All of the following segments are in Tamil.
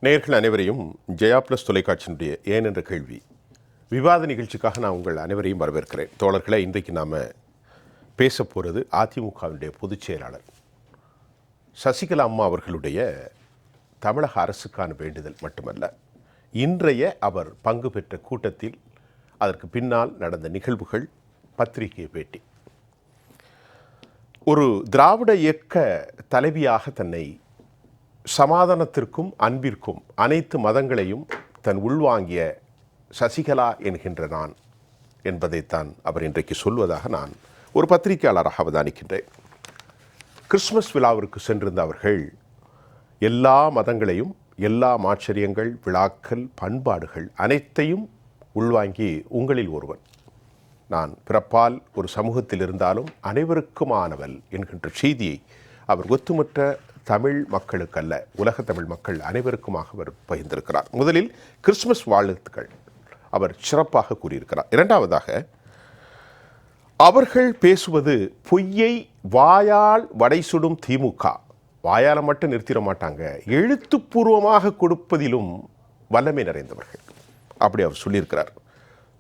நேயர்கள் அனைவரையும் ஜெயா பிளஸ் தொலைக்காட்சியினுடைய ஏன் என்ற கேள்வி விவாத நிகழ்ச்சிக்காக நான் உங்கள் அனைவரையும் வரவேற்கிறேன். தோழர்களை, இன்றைக்கு நாம் பேச போகிறது அதிமுகவினுடைய பொதுச் செயலாளர் சசிகலா அம்மா அவர்களுடைய தமிழக அரசுக்கான வேண்டுதல் மட்டுமல்ல, இன்றைய அவர் பங்கு பெற்ற கூட்டத்தில் அதற்கு பின்னால் நடந்த நிகழ்வுகள், பத்திரிகை பேட்டி. ஒரு திராவிட இயக்க தலைவியாக தன்னை சமாதானத்திற்கும் அன்பிற்கும் அனைத்து மதங்களையும் தன் உள்வாங்கிய சசிகலா என்கின்ற நான் என்பதைத்தான் அவர் இன்றைக்கு சொல்வதாக நான் ஒரு பத்திரிகையாளராக அவதானிக்கின்றேன். கிறிஸ்துமஸ் விழாவிற்கு சென்றிருந்த அவர்கள் எல்லா மதங்களையும், எல்லா மாச்சரியங்கள், விழாக்கள், பண்பாடுகள் அனைத்தையும் உள்வாங்கி உங்களில் ஒருவன், நான் பிறப்பால் ஒரு சமூகத்தில் இருந்தாலும் அனைவருக்குமானவள் என்கின்ற செய்தியை அவர் ஒத்துமற்ற தமிழ் மக்களுக்கல்ல, உலக தமிழ் மக்கள் அனைவருக்குமாக அவர் பகிர்ந்திருக்கிறார். முதலில் கிறிஸ்துமஸ் வாழ்த்துக்கள் அவர் சிறப்பாக கூறியிருக்கிறார். இரண்டாவதாக, அவர்கள் பேசுவது பொய்யை வாயால் வடைசுடும் திமுக. வாயால் மட்டும் நிறுத்திட மாட்டாங்க, எழுத்துப்பூர்வமாக கொடுப்பதிலும் வல்லமை நிறைந்தவர்கள். அப்படி அவர் சொல்லியிருக்கிறார்.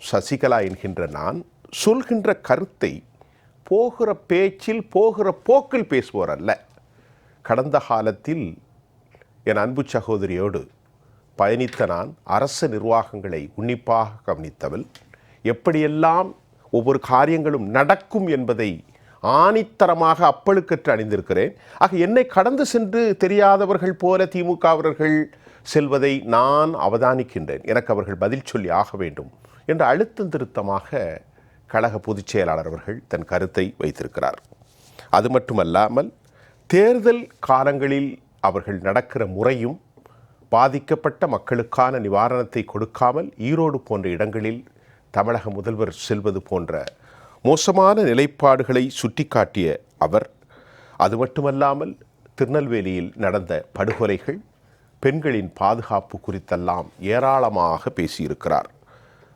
சசிகலா என்கின்ற நான் சொல்கின்ற கருத்தை போகிற பேச்சில் போகிற போக்கில் பேசுவோர் அல்ல. கடந்த காலத்தில் என் அன்பு சகோதரியோடு பயணித்த நான் அரச நிர்வாகங்களை உன்னிப்பாக கவனித்தவள். எப்படியெல்லாம் ஒவ்வொரு காரியங்களும் நடக்கும் என்பதை ஆணித்தரமாக அப்பழுக்கற்று அணிந்திருக்கிறேன். ஆக என்னை கடந்து சென்று தெரியாதவர்கள் போல திமுகவர்கள் செல்வதை நான் அவதானிக்கின்றேன். எனக்கு அவர்கள் பதில் சொல்லி ஆக வேண்டும் என்று அழுத்தம் திருத்தமாக கழக பொதுச் செயலாளர் அவர்கள் தன் கருத்தை வைத்திருக்கிறார். அது மட்டுமல்லாமல் தேர்தல் காலங்களில் அவர்கள் நடக்கிற முறையும், பாதிக்கப்பட்ட மக்களுக்கான நிவாரணத்தை கொடுக்காமல் ஈரோடு போன்ற இடங்களில் தமிழக முதல்வர் செல்வது போன்ற மோசமான நிலைப்பாடுகளை சுட்டிக்காட்டிய அவர், அது மட்டுமல்லாமல் திருநெல்வேலியில் நடந்த படுகொலைகள், பெண்களின் பாதுகாப்பு குறித்தெல்லாம் ஏராளமாக பேசியிருக்கிறார்.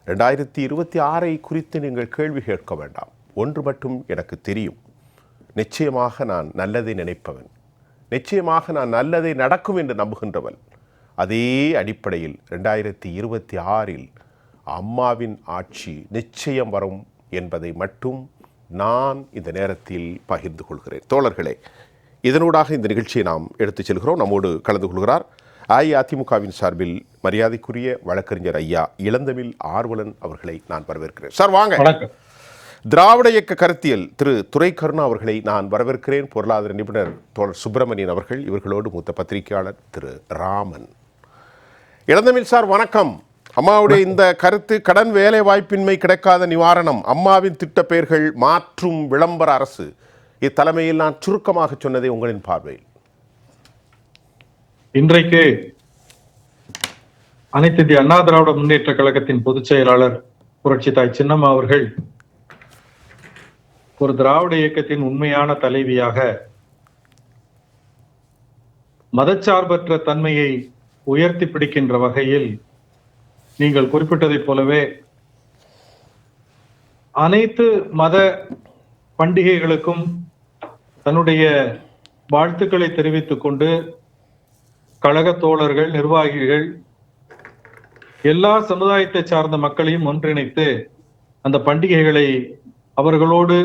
2026 குறித்து நீங்கள் கேள்வி கேட்க வேண்டாம். ஒன்று மட்டும் எனக்கு தெரியும், நிச்சயமாக நான் நல்லதை நினைப்பவன், நிச்சயமாக நான் நல்லதை நடக்கும் என்று நம்புகின்றவன். அதே அடிப்படையில் 2026 அம்மாவின் ஆட்சி நிச்சயம் வரும் என்பதை மட்டும் நான் இந்த நேரத்தில் பகிர்ந்து கொள்கிறேன். தோழர்களே, இதனூடாக இந்த நிகழ்ச்சியை நாம் எடுத்துச் செல்கிறோம். நம்மோடு கலந்து கொள்கிறார் அஇஅதிமுகவின் சார்பில் மரியாதைக்குரிய வழக்கறிஞர் ஐயா இளந்தமிழ் ஆர்வலன் அவர்களை நான் வரவேற்கிறேன். சார் வாங்க. வணக்கம். திராவிட இயக்க கருத்தியல் திரு துரை கருணா அவர்களை நான் வரவேற்கிறேன். பொருளாதார நிபுணர் தோழர் சுப்பிரமணியன் அவர்கள், இவர்களோடு மூத்த பத்திரிகையாளர் திரு ராமன். இளந்தமிழ் சார் வணக்கம். அம்மாவுடைய இந்த கருத்து, கடன் வேலை வாய்ப்பின்மை கிடைக்காத நிவாரணம், அம்மாவின் திட்ட பெயர்கள் மாற்றும் விளம்பர அரசு, இத்தலைமையில் நான் சுருக்கமாக சொன்னதை உங்களின் பார்வையில். இன்றைக்கு அனைத்து இந்திய அண்ணா திராவிட முன்னேற்ற கழகத்தின் பொதுச் செயலாளர் புரட்சி தாய் சின்னம்மா அவர்கள் ஒரு திராவிட இயக்கத்தின் உண்மையான தலைவியாக மதச்சார்பற்ற தன்மையை உயர்த்தி பிடிக்கின்ற வகையில் நீங்கள் குறிப்பிட்டதைப் போலவே அனைத்து மத பண்டிகைகளுக்கும் தன்னுடைய வாழ்த்துக்களை தெரிவித்துக் கொண்டு கழக தோழர்கள், நிர்வாகிகள், எல்லா சமுதாயத்தை சார்ந்த மக்களையும் ஒன்றிணைத்து அந்த பண்டிகைகளை அவர்களோடு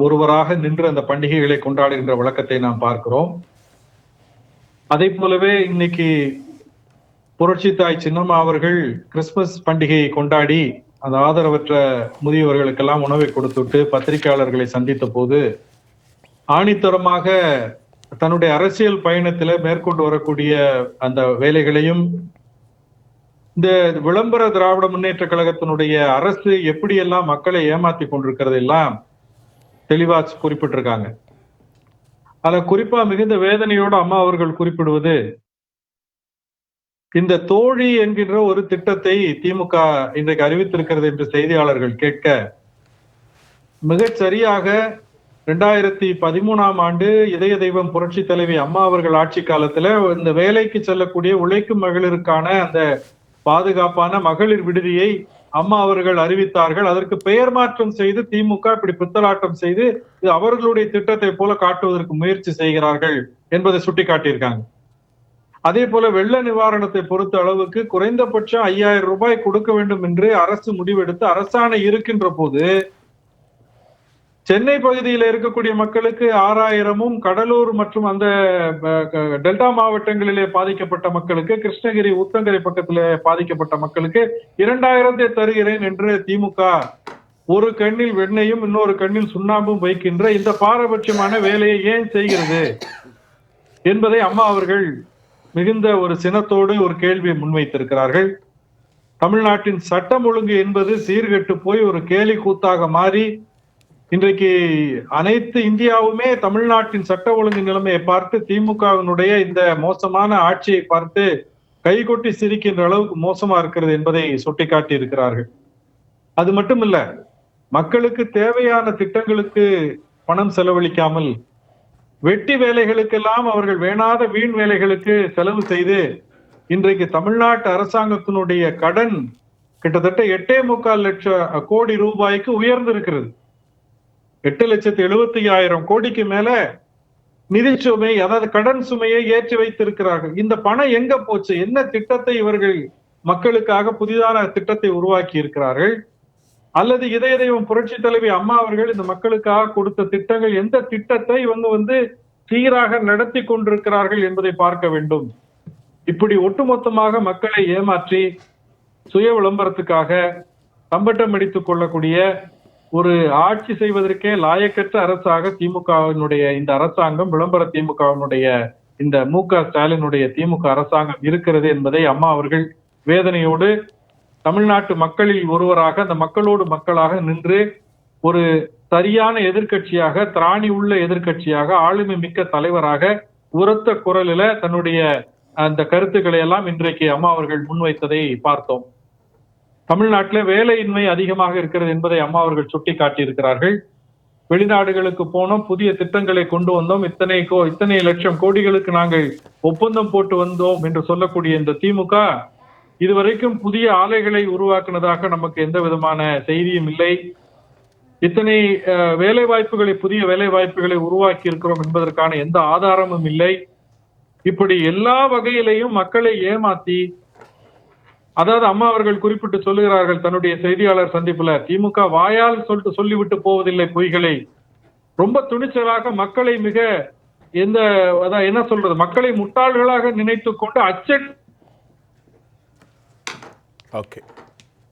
ஒருவராக நின்று அந்த பண்டிகைகளை கொண்டாடுகின்ற வழக்கத்தை நாம் பார்க்கிறோம். அதே போலவே இன்னைக்கு புரட்சி தாய் சின்னம்மா அவர்கள் கிறிஸ்துமஸ் பண்டிகையை கொண்டாடி அந்த ஆதரவற்ற முதியவர்களுக்கெல்லாம் உணவை கொடுத்துட்டு பத்திரிகையாளர்களை சந்தித்த போது ஆணித்தரமாக தன்னுடைய அரசியல் பயணத்துல மேற்கொண்டு வரக்கூடிய அந்த வேலைகளையும், இந்த விளம்பர திராவிட முன்னேற்ற கழகத்தினுடைய அரசு எப்படியெல்லாம் மக்களை ஏமாத்தி கொண்டிருக்கிறது எல்லாம் தெளிவா குறிப்பிட்டிருக்காங்க. அத குறிப்பா மிகுந்த வேதனையோடு அம்மா அவர்கள் குறிப்பிடுவது, இந்த தோழி என்கின்ற ஒரு திட்டத்தை திமுக இன்றைக்கு அறிவித்திருக்கிறது என்று செய்தியாளர்கள் கேட்க, மிகச் சரியாக 2013ஆம் ஆண்டு இதய தெய்வம் புரட்சி தலைவி அம்மா அவர்கள் ஆட்சி காலத்துல இந்த வேலைக்கு செல்லக்கூடிய உழைக்கும் மகளிருக்கான அந்த பாதுகாப்பான மகளிர் விடுதியை அம்மா அவர்கள் அறிவித்தார்கள். அதற்கு பெயர் மாற்றம் செய்து திமுக இப்படி பித்தலாட்டம் செய்து இது அவர்களுடைய திட்டத்தை போல காட்டுவதற்கு முயற்சி செய்கிறார்கள் என்பதை சுட்டிக்காட்டியிருக்காங்க. அதே போல வெள்ள நிவாரணத்தை பொறுத்த அளவுக்கு குறைந்தபட்சம் 5000 ரூபாய் கொடுக்க வேண்டும் என்று அரசு முடிவெடுத்து அரசாணை இருக்கின்ற போது சென்னை பகுதியில் இருக்கக்கூடிய மக்களுக்கு 6000-ம், கடலூர் மற்றும் அந்த டெல்டா மாவட்டங்களிலே பாதிக்கப்பட்ட மக்களுக்கு, கிருஷ்ணகிரி ஊத்தங்கரை பக்கத்துல பாதிக்கப்பட்ட மக்களுக்கு 2000 தருகிறேன் என்று திமுக ஒரு கண்ணில் வெண்ணையும் இன்னொரு கண்ணில் சுண்ணாம்பும் வைக்கின்ற இந்த பாரபட்சமான வேலையை ஏன் செய்கிறது என்பதை அம்மா அவர்கள் மிகுந்த ஒரு சினத்தோடு ஒரு கேள்வியை முன்வைத்திருக்கிறார்கள். தமிழ்நாட்டின் சட்டம் ஒழுங்கு என்பது சீர்கெட்டு போய் ஒரு கேலி கூத்தாக மாறி இன்றைக்கு அனைத்து இந்தியாவுமே தமிழ்நாட்டின் சட்ட ஒழுங்கு நிலைமையை பார்த்து திமுகவினுடைய இந்த மோசமான ஆட்சியை பார்த்து கைகொட்டி சிரிக்கின்ற அளவுக்கு மோசமா இருக்கிறது என்பதை சுட்டிக்காட்டி இருக்கிறார்கள். அது மட்டுமில்ல, மக்களுக்கு தேவையான திட்டங்களுக்கு பணம் செலவழிக்காமல் வெட்டி வேலைகளுக்கெல்லாம் அவர்கள் வேணாத வீண் வேலைகளுக்கு செலவு செய்து இன்றைக்கு தமிழ்நாட்டு அரசாங்கத்தினுடைய கடன் கிட்டத்தட்ட 8.25 லட்சம் கோடி ரூபாய்க்கு உயர்ந்திருக்கிறது. 8,75,000 கோடிக்கு மேல நிதி சுமை, அதாவது கடன் சுமையை ஏற்றி வைத்திருக்கிறார்கள். இந்த பணம் எங்க போச்சு? என்ன திட்டத்தை இவர்கள் மக்களுக்காக புதிதான திட்டத்தை உருவாக்கி இருக்கிறார்கள்? அல்லது இதய தெய்வம் புரட்சி தலைவி அம்மா அவர்கள் இந்த மக்களுக்காக கொடுத்த திட்டங்கள், எந்த திட்டத்தை இவங்க சீராக நடத்தி கொண்டிருக்கிறார்கள் என்பதை பார்க்க வேண்டும். இப்படி ஒட்டுமொத்தமாக மக்களை ஏமாற்றி சுய விளம்பரத்துக்காக தம்பட்டம் அடித்துக் கொள்ளக்கூடிய ஒரு ஆட்சி செய்வதற்கே லாயக்கற்ற அரசாக திமுகவினுடைய இந்த அரசாங்கம், விளம்பர திமுகவினுடைய இந்த மு.க. ஸ்டாலினுடைய திமுக அரசாங்கம் இருக்கிறது என்பதை அம்மா அவர்கள் வேதனையோடு தமிழ்நாட்டு மக்களில் ஒருவராக, அந்த மக்களோடு மக்களாக நின்று ஒரு சரியான எதிர்க்கட்சியாக, திராணி உள்ள எதிர்க்கட்சியாக, ஆளுமை மிக்க தலைவராக உரத்த குரலில தன்னுடைய அந்த கருத்துக்களை எல்லாம் இன்றைக்கு அம்மா அவர்கள் முன்வைத்ததை பார்த்தோம். தமிழ்நாட்டில் வேலையின்மை அதிகமாக இருக்கிறது என்பதை அம்மா அவர்கள் சுட்டி காட்டியிருக்கிறார்கள். வெளிநாடுகளுக்கு போனோம், புதிய திட்டங்களை கொண்டு வந்தோம், இத்தனை லட்சம் கோடிகளுக்கு நாங்கள் ஒப்பந்தம் போட்டு வந்தோம் என்று சொல்லக்கூடிய இந்த திமுக இதுவரைக்கும் புதிய ஆலைகளை உருவாக்குனதாக நமக்கு எந்த விதமான செய்தியும் இல்லை. இத்தனை வேலை வாய்ப்புகளை, புதிய வேலை வாய்ப்புகளை உருவாக்கி இருக்கிறோம் என்பதற்கான எந்த ஆதாரமும் இல்லை. இப்படி எல்லா வகையிலையும் மக்களை ஏமாத்தி, அதாவது அம்மா அவர்கள் குறிப்பிட்டு சொல்லுகிறார்கள் தன்னுடைய செய்தியாளர் சந்திப்புல, திமுக வாயால் சொல்லிவிட்டு போவதில்லை பொய்களை. ரொம்ப துணிச்சலாக மக்களை மிக என்ன சொல்றது, மக்களை முட்டாள்களாக நினைத்து கொண்டு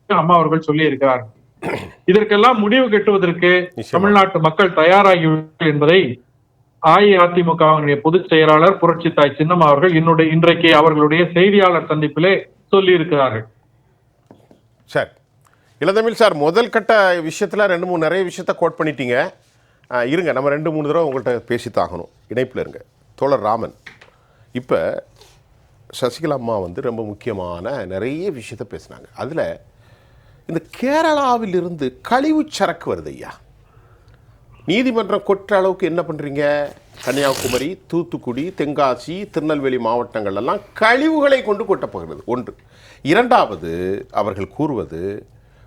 அம்மா அவர்கள் சொல்லி இருக்கிறார். இதற்கெல்லாம் முடிவு கட்டுவதற்கு தமிழ்நாட்டு மக்கள் தயாராகிவிட்டார்கள் என்பதை அஇஅதிமுக பொதுச் செயலாளர் புரட்சி தாய் சின்னம்மா அவர்கள் இன்றைக்கு அவர்களுடைய செய்தியாளர் சந்திப்பிலே சொல்லி இருக்கிறார்கள். சார், இளந்தமிழ் சார், முதல் கட்ட விஷயத்துல நிறைய விஷயத்த கோட் பண்ணிட்டீங்க. இருங்க, நம்ம 2-3 தடவை உங்கள்கிட்ட பேசித்தாகணும். இணைப்பில் இருங்க. தோழர் ராமன், இப்போ சசிகலா அம்மா ரொம்ப முக்கியமான நிறைய விஷயத்த பேசினாங்க. அதில் இந்த கேரளாவிலிருந்து கழிவு சரக்கு வருது ஐயா. நீதிமன்றம் கொற்ற அளவுக்கு என்ன பண்ணுறீங்க? கன்னியாகுமரி, தூத்துக்குடி, தென்காசி, திருநெல்வேலி மாவட்டங்கள்லாம் கழிவுகளை கொண்டு கொட்டப்படுகிறது. ஒன்று. இரண்டாவது, அவர்கள் கூறுவது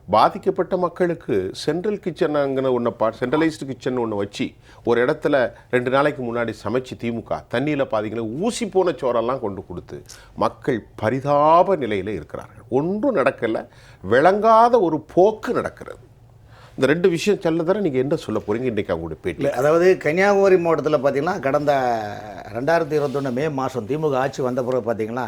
பாதிக்கப்பட்ட மக்களுக்கு சென்ட்ரல் கிச்சனுங்கிற சென்ட்ரலைஸ்டு கிச்சன் ஒன்று வச்சு ஒரு இடத்துல 2 நாளைக்கு முன்னாடி சமைச்சு திமுக தண்ணியில் பாதிக்கிற ஊசி போன சோறெல்லாம் கொண்டு கொடுத்து மக்கள் பரிதாப நிலையில் இருக்கிறார்கள். ஒன்றும் நடக்கலை, விளங்காத ஒரு போக்கு நடக்கிறது. இந்த 2 விஷயம் சொல்ல தர நீங்கள் என்ன சொல்ல போகிறீங்க இன்றைக்கி அவங்களுடைய பேட்டி? அதாவது கன்னியாகுமரி மாவட்டத்தில் பார்த்தீங்கன்னா கடந்த 2021 மே மாதம் திமுக ஆட்சி வந்த பிறகு பார்த்தீங்கன்னா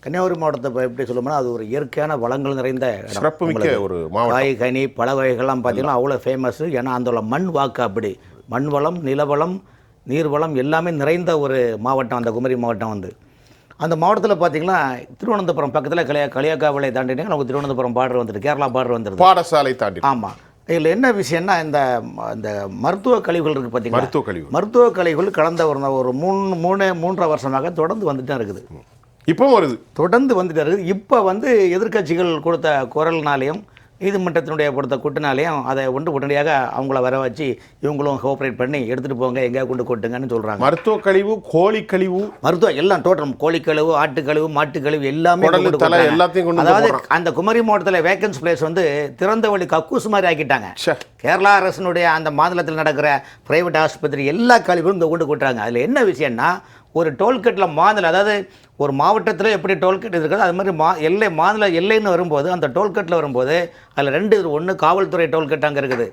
கன்னியாகுமரி மாவட்டத்தை எப்படி சொல்லணும்னா அது ஒரு இயற்கையான வளங்கள் நிறைந்த சிறப்புமிக்க ஒரு காய் கனி பல வகைகள்லாம் பார்த்தீங்கன்னா அவ்வளோ ஃபேமஸ். ஏன்னா அந்த மண் வாக்கு அப்படி மண் வளம், நிலவளம், நீர்வளம் எல்லாமே நிறைந்த ஒரு மாவட்டம் அந்த குமரி மாவட்டம். அந்த மாவட்டத்தில் பார்த்தீங்கன்னா திருவனந்தபுரம் பக்கத்தில் களியாக்காவிலை தாண்டினீங்க, நமக்கு திருவனந்தபுரம் பார்டர் வந்துட்டு, கேரளா பார்டர் வந்துடுது, பாடசாலை தாண்டி. ஆமாம். இதில் என்ன விஷயம்னா இந்த மருத்துவ கழிவுகள் இருக்குது பார்த்தீங்கன்னா, மருத்துவ கழிவுகள் கடந்த ஒரு 3.5 வருஷமாக தொடர்ந்து வந்துட்டு தான் இருக்குது. இப்போ வருது, தொடர்ந்து வந்துட்டு இருக்குது. இப்போ எதிர்க்கட்சிகள் கொடுத்த குரல்னாலையும் நீதிமன்றத்தினுடைய கொடுத்த கூட்டினாலையும் அதை உடனடியாக அவங்கள வர வச்சு இவங்களும் கோஆப்ரேட் பண்ணி எடுத்துகிட்டு போங்க, எங்கேயா கொண்டு கொட்டுங்கன்னு சொல்கிறாங்க. மருத்துவ கழிவு, கோழி கழிவு, எல்லாம் டோட்டல் கோழி கழிவு, ஆட்டுக்கழிவு, மாட்டுக்கழிவு எல்லாமே எல்லாத்தையும். அதாவது அந்த குமரி மாவட்டத்தில் வேக்கன்ஸ் பிளேஸ் திறந்த வழி கக்கூஸ் மாதிரி ஆக்கிட்டாங்க. கேரளா அரசினுடைய அந்த மாநிலத்தில் நடக்கிற பிரைவேட் ஆஸ்பத்திரி எல்லா கழிவும் இங்கே கொண்டு கொட்டுறாங்க. அதில் என்ன விஷயம்னா ஒரு டோல்கேட்டில் மாநில, அதாவது ஒரு மாவட்டத்தில் எப்படி டோல்கேட் இருக்குது அது மாதிரி மாநில எல்லைன்னு வரும்போது அந்த டோல்கேட்டில் வரும்போது அதில் 2 ஒன்று காவல்துறை டோல்கேட் அங்கே இருக்குது,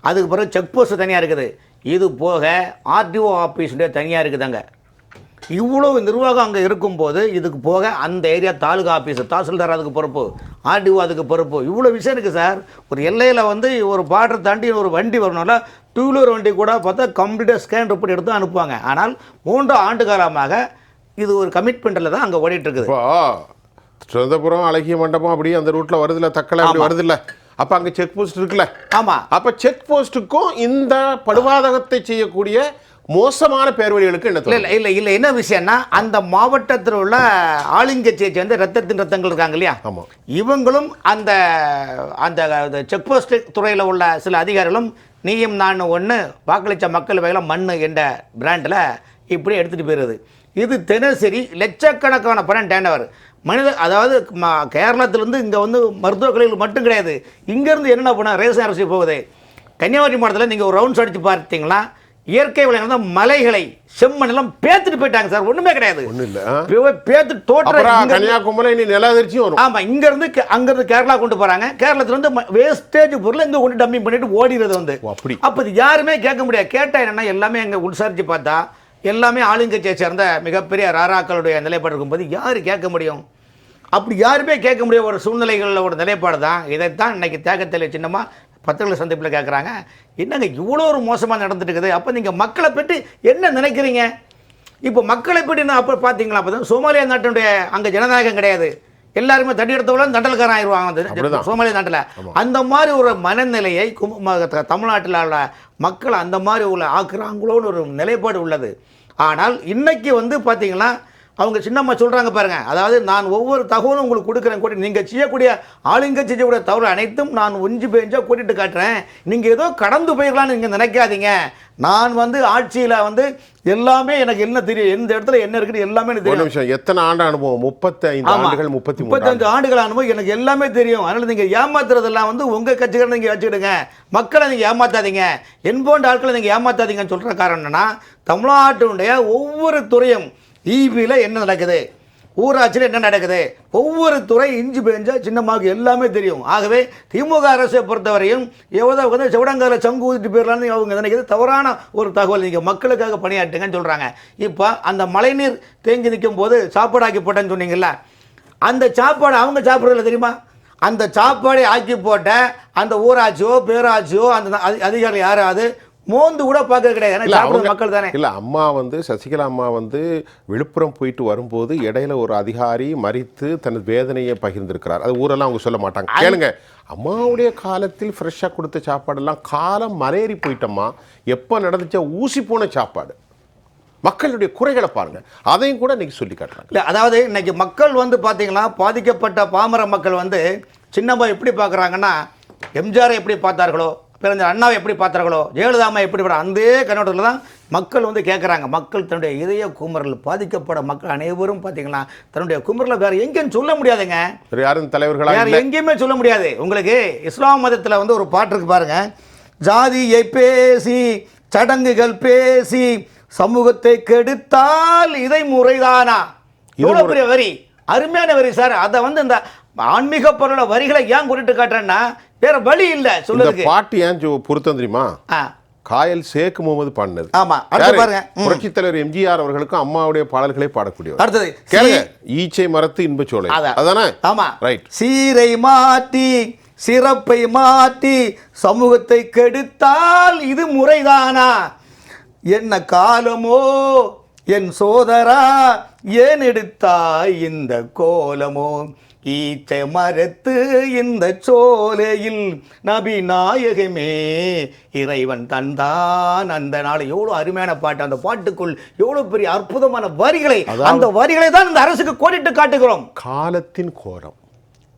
அதுக்கு பிறகு செக் போஸ்ட் தனியாக இருக்குது, இது போக ஆர்டிஓ ஆஃபீஸுடைய தனியாக இருக்குதாங்க. இவ்வளோ நிர்வாகம் அங்கே இருக்கும்போது இதுக்கு போக அந்த ஏரியா தாலுகா ஆஃபீஸு தாசில்தார் அதுக்கு பொறுப்பு, ஆர்டிஓ அதுக்கு பொறுப்பு, இவ்வளோ விஷயம் இருக்குது சார். ஒரு எல்லையில் வந்து ஒரு பார்டர் தாண்டி ஒரு வண்டி வரணும்னா 2 வீலர் வண்டி கூட பார்த்தா கம்ப்ளீட்டாக ஸ்கேன் ரிப்போர்ட் எடுத்து அனுப்புவாங்க. ஆனால் 3 ஆண்டு காலமாக இது ஒரு கமிட்மெண்ட்டில் தான் அங்கே ஓடிட்டுருக்குது. இப்போ சுதந்திரபுரம் அழகிய மண்டபம் அப்படியே அந்த ரூட்டில் வருதில்ல, தக்கலை அப்படி வருதில்ல, அப்போ அங்கே செக் போஸ்ட் இருக்குல்ல. ஆமாம், அப்போ செக் போஸ்ட்டுக்கும் இந்த படுவாதகத்தை செய்யக்கூடிய மோசமான பேர்வழிகளுக்கு என்ன இல்லை என்ன விஷயம்னா, அந்த மாவட்டத்தில் உள்ள ஆளுங்கட்சியை சேர்ந்த ரத்தங்கள் இருக்காங்க இல்லையா, இவங்களும் அந்த அந்த செக் போஸ்ட் துறையில் உள்ள சில அதிகாரிகளும் நீயும் நான் ஒன்று வாக்களித்த மக்கள் வகையில் மண் என்ற பிராண்டில் இப்படி எடுத்துகிட்டு போயிடுது. இது தினசரி லட்சக்கணக்கான பணம் டேர்னவர் அதாவது கேரளத்திலேருந்து இங்கே வந்து மருத்துவக் கல்லூரிகள் மட்டும் கிடையாது, இங்கேருந்து என்னென்ன பண்ண ரேஷன் அரிசி போகுது. கன்னியாகுமரி மாவட்டத்தில் நீங்கள் ஒரு ரவுண்ட்ஸ் அடித்து பார்த்தீங்கன்னா இயற்கை விளையாட மலைகளை செம்மண்ணெல்லாம் பேத்துட்டு போயிட்டாங்க சார், ஒண்ணுமே கிடையாது, ஒன்றும் இல்லை, பேத்து டோட்டல் கன்னியாகுமரி நிலதிர்ச்சி வரும். ஆமா, அங்கிருந்து கேரளா கொண்டு போறாங்க, கேரளத்துல வந்து வேஸ்டேஜ் பொருள் இங்க கொண்டு டம்பிங் பண்ணிட்டு ஓடிடுறது வந்து. அப்ப யாருமே கேட்க முடியாது. கேட்டா என்னன்னா எல்லாமே அங்க விசாரிச்சு பார்த்தா எல்லாமே ஆளுங்கட்சியை சேர்ந்த மிகப்பெரிய ராராக்களுடைய நிலைப்பாடு இருக்கும்போது யாரு கேட்க முடியும்? அப்படி யாருமே கேட்க முடியாத ஒரு சூழ்நிலைகளில் ஒரு நிலைப்பாடு தான். இதைத்தான் இன்னைக்கு தேக்கத்தில் சின்னமா பத்திரிகை சந்திப்பில் கேட்குறாங்க, என்னங்க இவ்வளோ ஒரு மோசமாக நடந்துட்டு இருக்குது, அப்போ நீங்கள் மக்களை பற்றி என்ன நினைக்கிறீங்க? இப்போ மக்களை பற்றி நான் அப்போ பார்த்தீங்களா, அப்போ சோமாலியா நாட்டினுடைய அங்கே ஜனநாயகம் கிடையாது, எல்லாருமே தடி எடுத்தவள தண்டல்காரன் ஆயிடுவாங்க சோமாலியா நாட்டில். அந்த மாதிரி ஒரு மனநிலையை தமிழ்நாட்டில் உள்ள மக்கள் அந்த மாதிரி உள்ள ஆக்குறாங்களோன்னு ஒரு நிலைப்பாடு உள்ளது. ஆனால் இன்னைக்கு வந்து பார்த்தீங்கன்னா அவங்க சின்னம்மா சொல்கிறாங்க பாருங்க, அதாவது நான் ஒவ்வொரு தகவலும் உங்களுக்கு கொடுக்குறேன், கூட நீங்கள் செய்யக்கூடிய ஆளுங்கட்சி செய்யக்கூடிய தவறு அனைத்தும் நான் ஒஞ்சி பேஞ்சால் கூட்டிட்டு காட்டுறேன், நீங்கள் ஏதோ கடந்து போயிடலான்னு நீங்கள் நினைக்காதீங்க, நான் வந்து ஆட்சியில் வந்து எல்லாமே எனக்கு என்ன தெரியும், எந்த இடத்துல என்ன இருக்குது எல்லாமே எனக்கு தெரியும். எத்தனை ஆண்டு அனுபவம்? 35 ஆண்டுகள், 35 ஆண்டுகள் அனுபவம் எனக்கு எல்லாமே தெரியும். அதனால் நீங்கள் ஏமாத்துறதெல்லாம் வந்து உங்கள் கட்சிக்காரன் நீங்கள் வச்சுக்கிடுங்க, மக்களை நீங்கள் ஏமாத்தாதீங்க, என்போன்ற ஆட்களை நீங்கள் ஏமாத்தாதீங்கன்னு சொல்கிற காரணம் என்னன்னா, தமிழ்நாட்டினுடைய ஒவ்வொரு துறையும் ஈபியில் என்ன நடக்குது, ஊராட்சியில் என்ன நடக்குது, ஒவ்வொரு துறை இஞ்சி பெஞ்சா சின்னமாக எல்லாமே தெரியும். ஆகவே திமுக அரசை பொறுத்தவரையும் எவ்வளோ வந்து செவடங்கால சங்கு ஊதிட்டு போயிடலான்னு அவங்க நினைக்கிறது தவறான ஒரு தகவல். நீங்கள் மக்களுக்காக பணியாற்றுங்கன்னு சொல்கிறாங்க. இப்போ அந்த மழைநீர் தேங்கி நிற்கும் போது சாப்பாடு ஆக்கி போட்டேன்னு சொன்னீங்கல்ல, அந்த சாப்பாடு அவங்க சாப்பிட்றதில்ல தெரியுமா? அந்த சாப்பாடை ஆக்கி போட்ட அந்த ஊராட்சியோ பேராட்சியோ அந்த அதிகாரி யாராவது மோந்து கூட பார்க்க கிடையாது, மக்கள் தானே. இல்லை, அம்மா வந்து சசிகலா அம்மா வந்து விழுப்புரம் போயிட்டு வரும்போது இடையில ஒரு அதிகாரி மறித்து தனது வேதனையை பகிர்ந்திருக்கிறார். அது ஊரெல்லாம் அவங்க சொல்ல மாட்டாங்க. கேளுங்க, அம்மாவுடைய காலத்தில் ஃப்ரெஷ்ஷாக கொடுத்த சாப்பாடெல்லாம் காலம் மறையறி போயிட்டம்மா, எப்போ நடந்துச்சா ஊசி போன சாப்பாடு. மக்களுடைய குறைகளை பாருங்க, அதையும் கூட இன்னைக்கு சொல்லி காட்டுறாங்க. இல்லை, அதாவது இன்னைக்கு மக்கள் வந்து பார்த்தீங்கன்னா பாதிக்கப்பட்ட பாமர மக்கள் வந்து சின்னம்மா எப்படி பார்க்குறாங்கன்னா, எம்ஜிஆரை எப்படி பார்த்தார்களோ, பிறந்த அண்ணாவை எப்படி பார்த்தார்களோ, ஜெயலலிதாமா எப்படி அந்த கண்ணோட்டத்தில் தான் மக்கள் வந்து கேட்குறாங்க. மக்கள் தன்னுடைய இதய குமரல் பாதிக்கப்பட மக்கள் அனைவரும் பார்த்தீங்கன்னா தன்னுடைய குமரலை வேற எங்கேயும் சொல்ல முடியாதுங்க, யாரும் தலைவர்களாக வேற எங்கேயுமே சொல்ல முடியாது. உங்களுக்கு இஸ்லாம் மதத்தில் வந்து ஒரு பாட்டு இருக்கு பாருங்க, ஜாதியை பேசி சடங்குகள் பேசி சமூகத்தை கெடுத்தால் இதை முறைதானா. இவ்வளோ பெரிய வரி, அருமையான வரி சார். அதை வந்து இந்த ஆன்மீக பொருள வரிகளை ஏன் குறிட்டு காட்டுறேன்னா வேற வழி இல்ல சொல்லுங்க. பாட்டு ஏன் பொருத்தம் தெரியுமா? காயல் ஷேக் முகமது பாடினது. ஆமா, அடுத்து பாருங்க, புரட்சித் தலைவர் எம்ஜிஆர் அவர்களுக்கும் அம்மாவுடைய பாடல்களை பாடக்கூடியவர். அடுத்தது கேளுங்க, ஈச்சை மரத்து இன்பச்சோலை, அதானே? ஆமா, ரைட். சீரை மாற்றி சிறப்பை மாற்றி சமூகத்தை கெடுத்தால் இது முறைதானா, என்ன காலமோ என் சோதரா ஏன் எடுத்தாய் இந்த கோலமோ, ஈச்சை மரத்து இந்த சோலையில் நபி நாயகமே இறைவன் தந்தான் அந்த நாள். எவ்வளவு அருமையான பாட்டு, அந்த பாட்டுக்குள் எவ்வளவு பெரிய அற்புதமான வரிகளை, அந்த வரிகளை தான் இந்த அரசுக்கு கோடிட்டு காட்டுகிறோம். காலத்தின் கோலம்,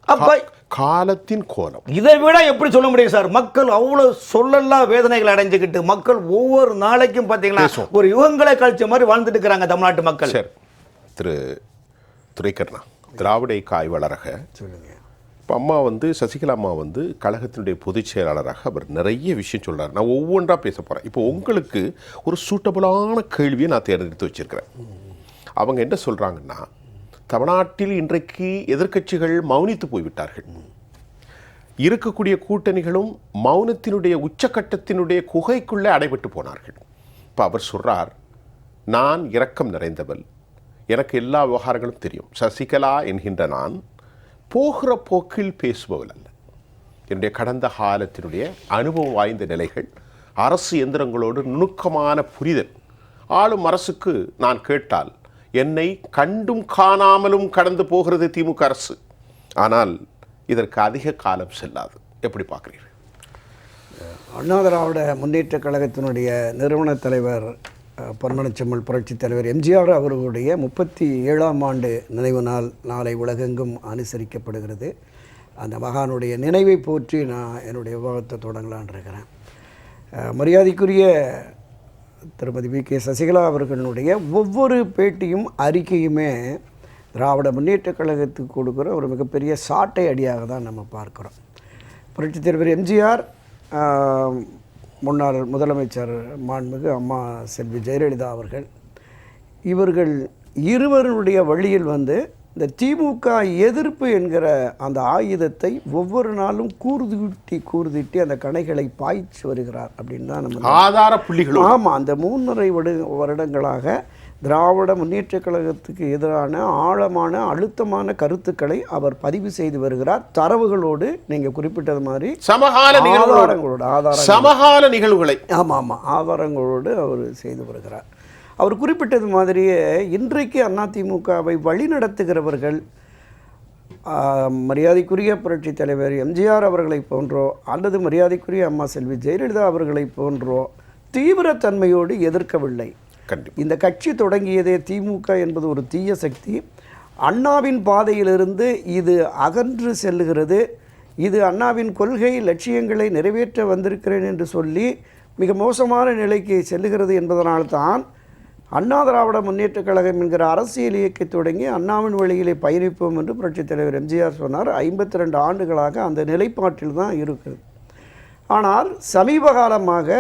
அப்ப காலத்தின் கோலம், இதை விட எப்படி சொல்ல முடியும் சார்? மக்கள் அவ்வளவு சொல்லலாம் வேதனைகள் அடைஞ்சுக்கிட்டு மக்கள் ஒவ்வொரு நாளைக்கும் பார்த்தீங்கன்னா ஒரு யுகங்களை கழிச்ச மாதிரி வாழ்ந்துட்டு இருக்கிறாங்க தமிழ்நாட்டு மக்கள். திரு துரைக்கண்ணா, திராவிட இயக்க ஆய்வாளராக இப்போ அம்மா வந்து சசிகலா அம்மா வந்து கழகத்தினுடைய பொதுச் செயலாளராக அவர் நிறைய விஷயம் சொல்கிறார். நான் ஒவ்வொன்றா பேச போகிறேன். இப்போ உங்களுக்கு ஒரு சூட்டபுளான கேள்வியை நான் தேர்ந்தெடுத்து வச்சிருக்கிறேன். அவங்க என்ன சொல்கிறாங்கன்னா, தமிழ்நாட்டில் இன்றைக்கு எதிர்க்கட்சிகள் மௌனித்து போய்விட்டார்கள். இருக்கக்கூடிய கூட்டணிகளும் மௌனத்தினுடைய உச்சக்கட்டத்தினுடைய குகைக்குள்ளே அடைபட்டு போனார்கள். இப்போ அவர் சொல்கிறார், நான் இரக்கம் நிறைந்தவள், எனக்கு எல்லா விவகாரங்களும் தெரியும். சசிகலா என்கின்ற நான் போகிற போக்கில் பேசுபவள் அல்ல. என்னுடைய கடந்த காலத்தினுடைய அனுபவம் வாய்ந்த நிலைகள், அரசு எந்திரங்களோடு நுணுக்கமான புரிதல், ஆளும் அரசுக்கு நான் கேட்டால் என்னை கண்டும் காணாமலும் கடந்து போகிறது திமுக அரசு. ஆனால் இதற்கு அதிக காலம் செல்லாது. எப்படி பார்க்குறீர்கள்? அண்ணா திராவிட முன்னேற்ற கழகத்தினுடைய நிறுவன தலைவர் பொன்மனச்செம்மல் புரட்சித் தலைவர் எம்ஜிஆர் அவர்களுடைய 37ஆம் ஆண்டு நினைவு நாள் நாளை உலகெங்கும் அனுசரிக்கப்படுகிறது. அந்த மகானுடைய நினைவை போற்றி நான் என்னுடைய விவாதத்தை தொடங்கலான் இருக்கிறேன். மரியாதைக்குரிய திருமதி வி.கே. சசிகலா அவர்களுடைய ஒவ்வொரு பேட்டியும் அறிக்கையுமே திராவிட முன்னேற்ற கழகத்துக்கு கொடுக்குற ஒரு மிகப்பெரிய சாட்டை அடியாக தான் நம்ம பார்க்குறோம். புரட்சித் தலைவர் எம்ஜிஆர், முன்னாள் முதலமைச்சர் மாண்புமிகு அம்மா செல்வி ஜெயலலிதா அவர்கள், இவர்கள் இருவருடைய வழியில் இந்த திமுக எதிர்ப்பு என்கிற அந்த ஆயுதத்தை ஒவ்வொரு நாளும் கூர்திட்டி அந்த கணைகளை பாய்ச்சி வருகிறார் அப்படின்னு தான் நம்ம ஆதார புள்ளிகள். ஆமாம், அந்த 3.5 வருடங்களாக திராவிட முன்னேற்ற கழகத்துக்கு எதிரான ஆழமான அழுத்தமான கருத்துக்களை அவர் பதிவு செய்து வருகிறார். தரவுகளோடு, நீங்கள் குறிப்பிட்டது மாதிரி சமகால நிகழ்வுகளை ஆதாரங்களோடு அவர் செய்து வருகிறார். அவர் குறிப்பிட்டது மாதிரியே இன்றைக்கு அதிமுகவை வழிநடத்துகிறவர்கள் மரியாதைக்குரிய புரட்சித் தலைவர் எம்ஜிஆர் அவர்களை போன்றோ அல்லது மரியாதைக்குரிய அம்மா செல்வி ஜெயலலிதா அவர்களை போன்றோ தீவிரத்தன்மையோடு எதிர்க்கவில்லை. இந்த கட்சி தொடங்கியதே திமுக என்பது ஒரு தீய சக்தி. அண்ணாவின் பாதையிலிருந்து இது அகன்று செல்லுகிறது. இது அண்ணாவின் கொள்கை லட்சியங்களை நிறைவேற்ற வந்திருக்கிறேன் என்று சொல்லி மிக மோசமான நிலைக்கு செல்லுகிறது என்பதனால்தான் அண்ணா திராவிட முன்னேற்ற கழகம் என்கிற அரசியல் இயக்கத்தை தொடங்கி அண்ணாவின் வழியிலே பயணிப்போம் என்று புரட்சித் தலைவர் எம்ஜிஆர் சொன்னார். 52 ஆண்டுகளாக அந்த நிலைப்பாட்டில் தான் இருக்குது. ஆனால் சமீப காலமாக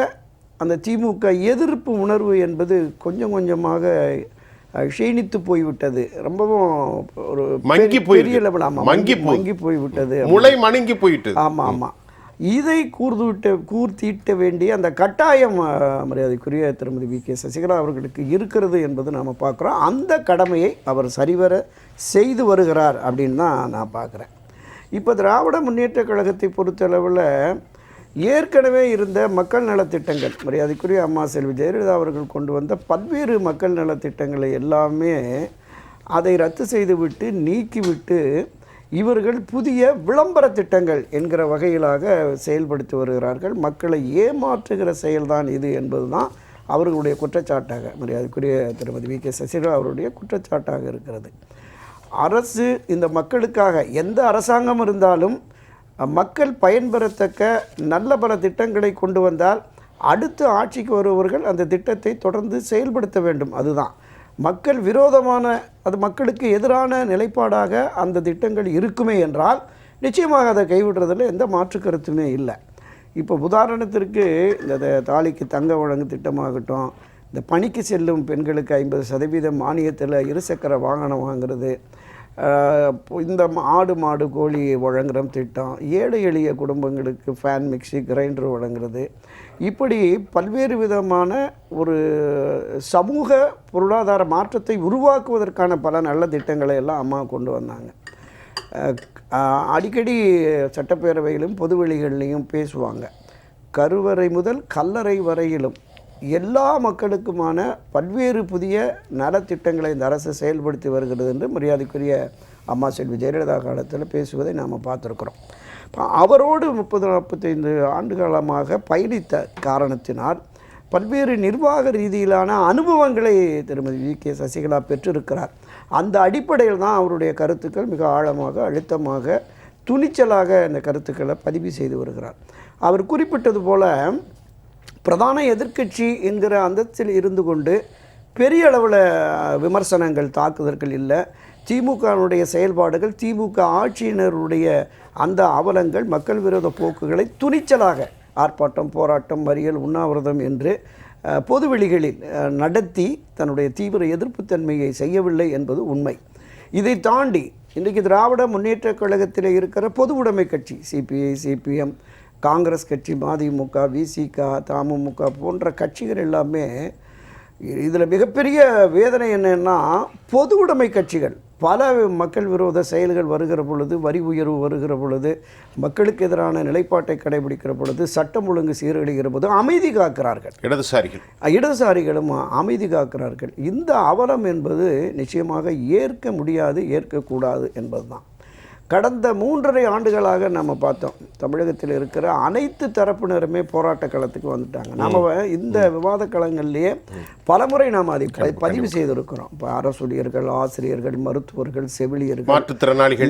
அந்த திமுக எதிர்ப்பு உணர்வு என்பது கொஞ்சம் கொஞ்சமாக க்ஷீணித்து போய்விட்டது. ரொம்பவும் ஒரு பெரிய லெவல் மங்கி போய்விட்டது, முளை மணங்கி போயிட்டு. ஆமாம், இதை கூர்த்திட்ட வேண்டிய அந்த கட்டாயம் மரியாதைக்குரிய திருமதி வி.கே. சசிகலா அவர்களுக்கு இருக்கிறது என்பது நாம் பார்க்குறோம். அந்த கடமையை அவர் சரிவர செய்து வருகிறார் அப்படின்னு தான் நான் பார்க்குறேன். இப்போ திராவிட முன்னேற்ற கழகத்தை பொறுத்தளவில் ஏற்கனவே இருந்த மக்கள் நலத்திட்டங்கள், மரியாதைக்குரிய அம்மா செல்வி ஜெயலலிதா அவர்கள் கொண்டு வந்த பல்வேறு மக்கள் நலத்திட்டங்களை எல்லாமே அதை ரத்து செய்துவிட்டு நீக்கிவிட்டு இவர்கள் புதிய விளம்பர திட்டங்கள் என்கிற வகையிலாக செயல்படுத்தி வருகிறார்கள். மக்களை ஏமாற்றுகிற செயல்தான் இது என்பது தான் அவர்களுடைய குற்றச்சாட்டாக, மரியாதைக்குரிய திருமதி வி.கே. சசிகலா அவருடைய குற்றச்சாட்டாக இருக்கிறது. அரசு இந்த மக்களுக்காக எந்த அரசாங்கம் இருந்தாலும் மக்கள் பயன்பெறத்தக்க நல்ல பல திட்டங்களை கொண்டு வந்தால் அடுத்து ஆட்சிக்கு வருபவர்கள் அந்த திட்டத்தை தொடர்ந்து செயல்படுத்த வேண்டும். அதுதான் மக்கள் விரோதமான, அது மக்களுக்கு எதிரான நிலைப்பாடாக அந்த திட்டங்கள் இருக்குமே என்றால் நிச்சயமாக அதை கைவிடுறதில் எந்த மாற்று கருத்துமே இல்லை. இப்போ உதாரணத்திற்கு இந்த தாலிக்கு தங்க வழங்கு திட்டமாகட்டும், இந்த பணிக்கு செல்லும் பெண்களுக்கு 50% மானியத்தில் இருசக்கர வாகனம் வாங்கிறது, இந்த ஆடு மாடு கோழி வழங்குகிற திட்டம், ஏழை எளிய குடும்பங்களுக்கு ஃபேன் மிக்சி கிரைண்டர் வழங்குறது, இப்படி பல்வேறு விதமான ஒரு சமூக பொருளாதார மாற்றத்தை உருவாக்குவதற்கான பல நல்ல திட்டங்களை எல்லாம் அம்மா கொண்டு வந்தாங்க. அடிக்கடி சட்டப்பேரவையிலும் பொதுவெளிகள்லையும் பேசுவாங்க. கருவறை முதல் கல்லறை வரையிலும் எல்லா மக்களுக்குமான பல்வேறு புதிய நலத்திட்டங்களை இந்த அரசு செயல்படுத்தி வருகிறது என்று மரியாதைக்குரிய அம்மா செல்வி ஜெயலலிதா காலத்தில் பேசுவதை நாம் பார்த்துருக்குறோம். அவரோடு 30-45 ஆண்டு காலமாக பயணித்த காரணத்தினால் பல்வேறு நிர்வாக ரீதியிலான அனுபவங்களை திருமதி வி.கே. சசிகலா பெற்றிருக்கிறார். அந்த அடிப்படையில் தான் அவருடைய கருத்துக்கள் மிக ஆழமாக, அழுத்தமாக, துணிச்சலாக இந்த கருத்துக்களை பதிவு செய்து வருகிறார். அவர் குறிப்பிட்டது போல பிரதான எதிர்க்கட்சி என்கிற அந்தத்தில் இருந்து கொண்டு பெரிய அளவில் விமர்சனங்கள், தாக்குதல்கள் இல்லை. திமுகவுடைய செயல்பாடுகள், திமுக ஆட்சியினருடைய அந்த அவலங்கள், மக்கள் விரோத போக்குகளை துணிச்சலாக ஆர்ப்பாட்டம், போராட்டம், மறியல், உண்ணாவிரதம் என்று பொதுவெளிகளில் நடத்தி தன்னுடைய தீவிர எதிர்ப்புத்தன்மையை செய்யவில்லை என்பது உண்மை. இதை தாண்டி இன்றைக்கு திராவிட முன்னேற்றக் கழகத்தில் இருக்கிற பொது உடைமை கட்சி சிபிஐ, சிபிஎம், காங்கிரஸ் கட்சி, மதிமுக, விசிக, தமுமுக போன்ற கட்சிகள் எல்லாமே இதில் மிகப்பெரிய வேதனை என்னன்னா, பொது உடைமை கட்சிகள் பல மக்கள் விரோத செயல்கள் வருகிற பொழுது, வரி உயர்வு வருகிற பொழுது, மக்களுக்கு எதிரான நிலைப்பாட்டை கடைபிடிக்கிற பொழுது, சட்டம் ஒழுங்கு சீரழிகிற போது அமைதி காக்கிறார்கள். இடதுசாரிகளும் அமைதி காக்கிறார்கள். இந்த அவலம் என்பது நிச்சயமாக ஏற்க முடியாது, ஏற்கக்கூடாது என்பதுதான். கடந்த 3.5 ஆண்டுகளாக நம்ம பார்த்தோம், தமிழகத்தில் இருக்கிற அனைத்து தரப்பினருமே போராட்ட களத்துக்கு வந்துட்டாங்க. நாம் இந்த விவாத களங்கள்லேயே பலமுறை நாம் அதை பதிவு செய்திருக்கிறோம். இப்போ அரசூழியர்கள், ஆசிரியர்கள், மருத்துவர்கள், செவிலியர்கள்,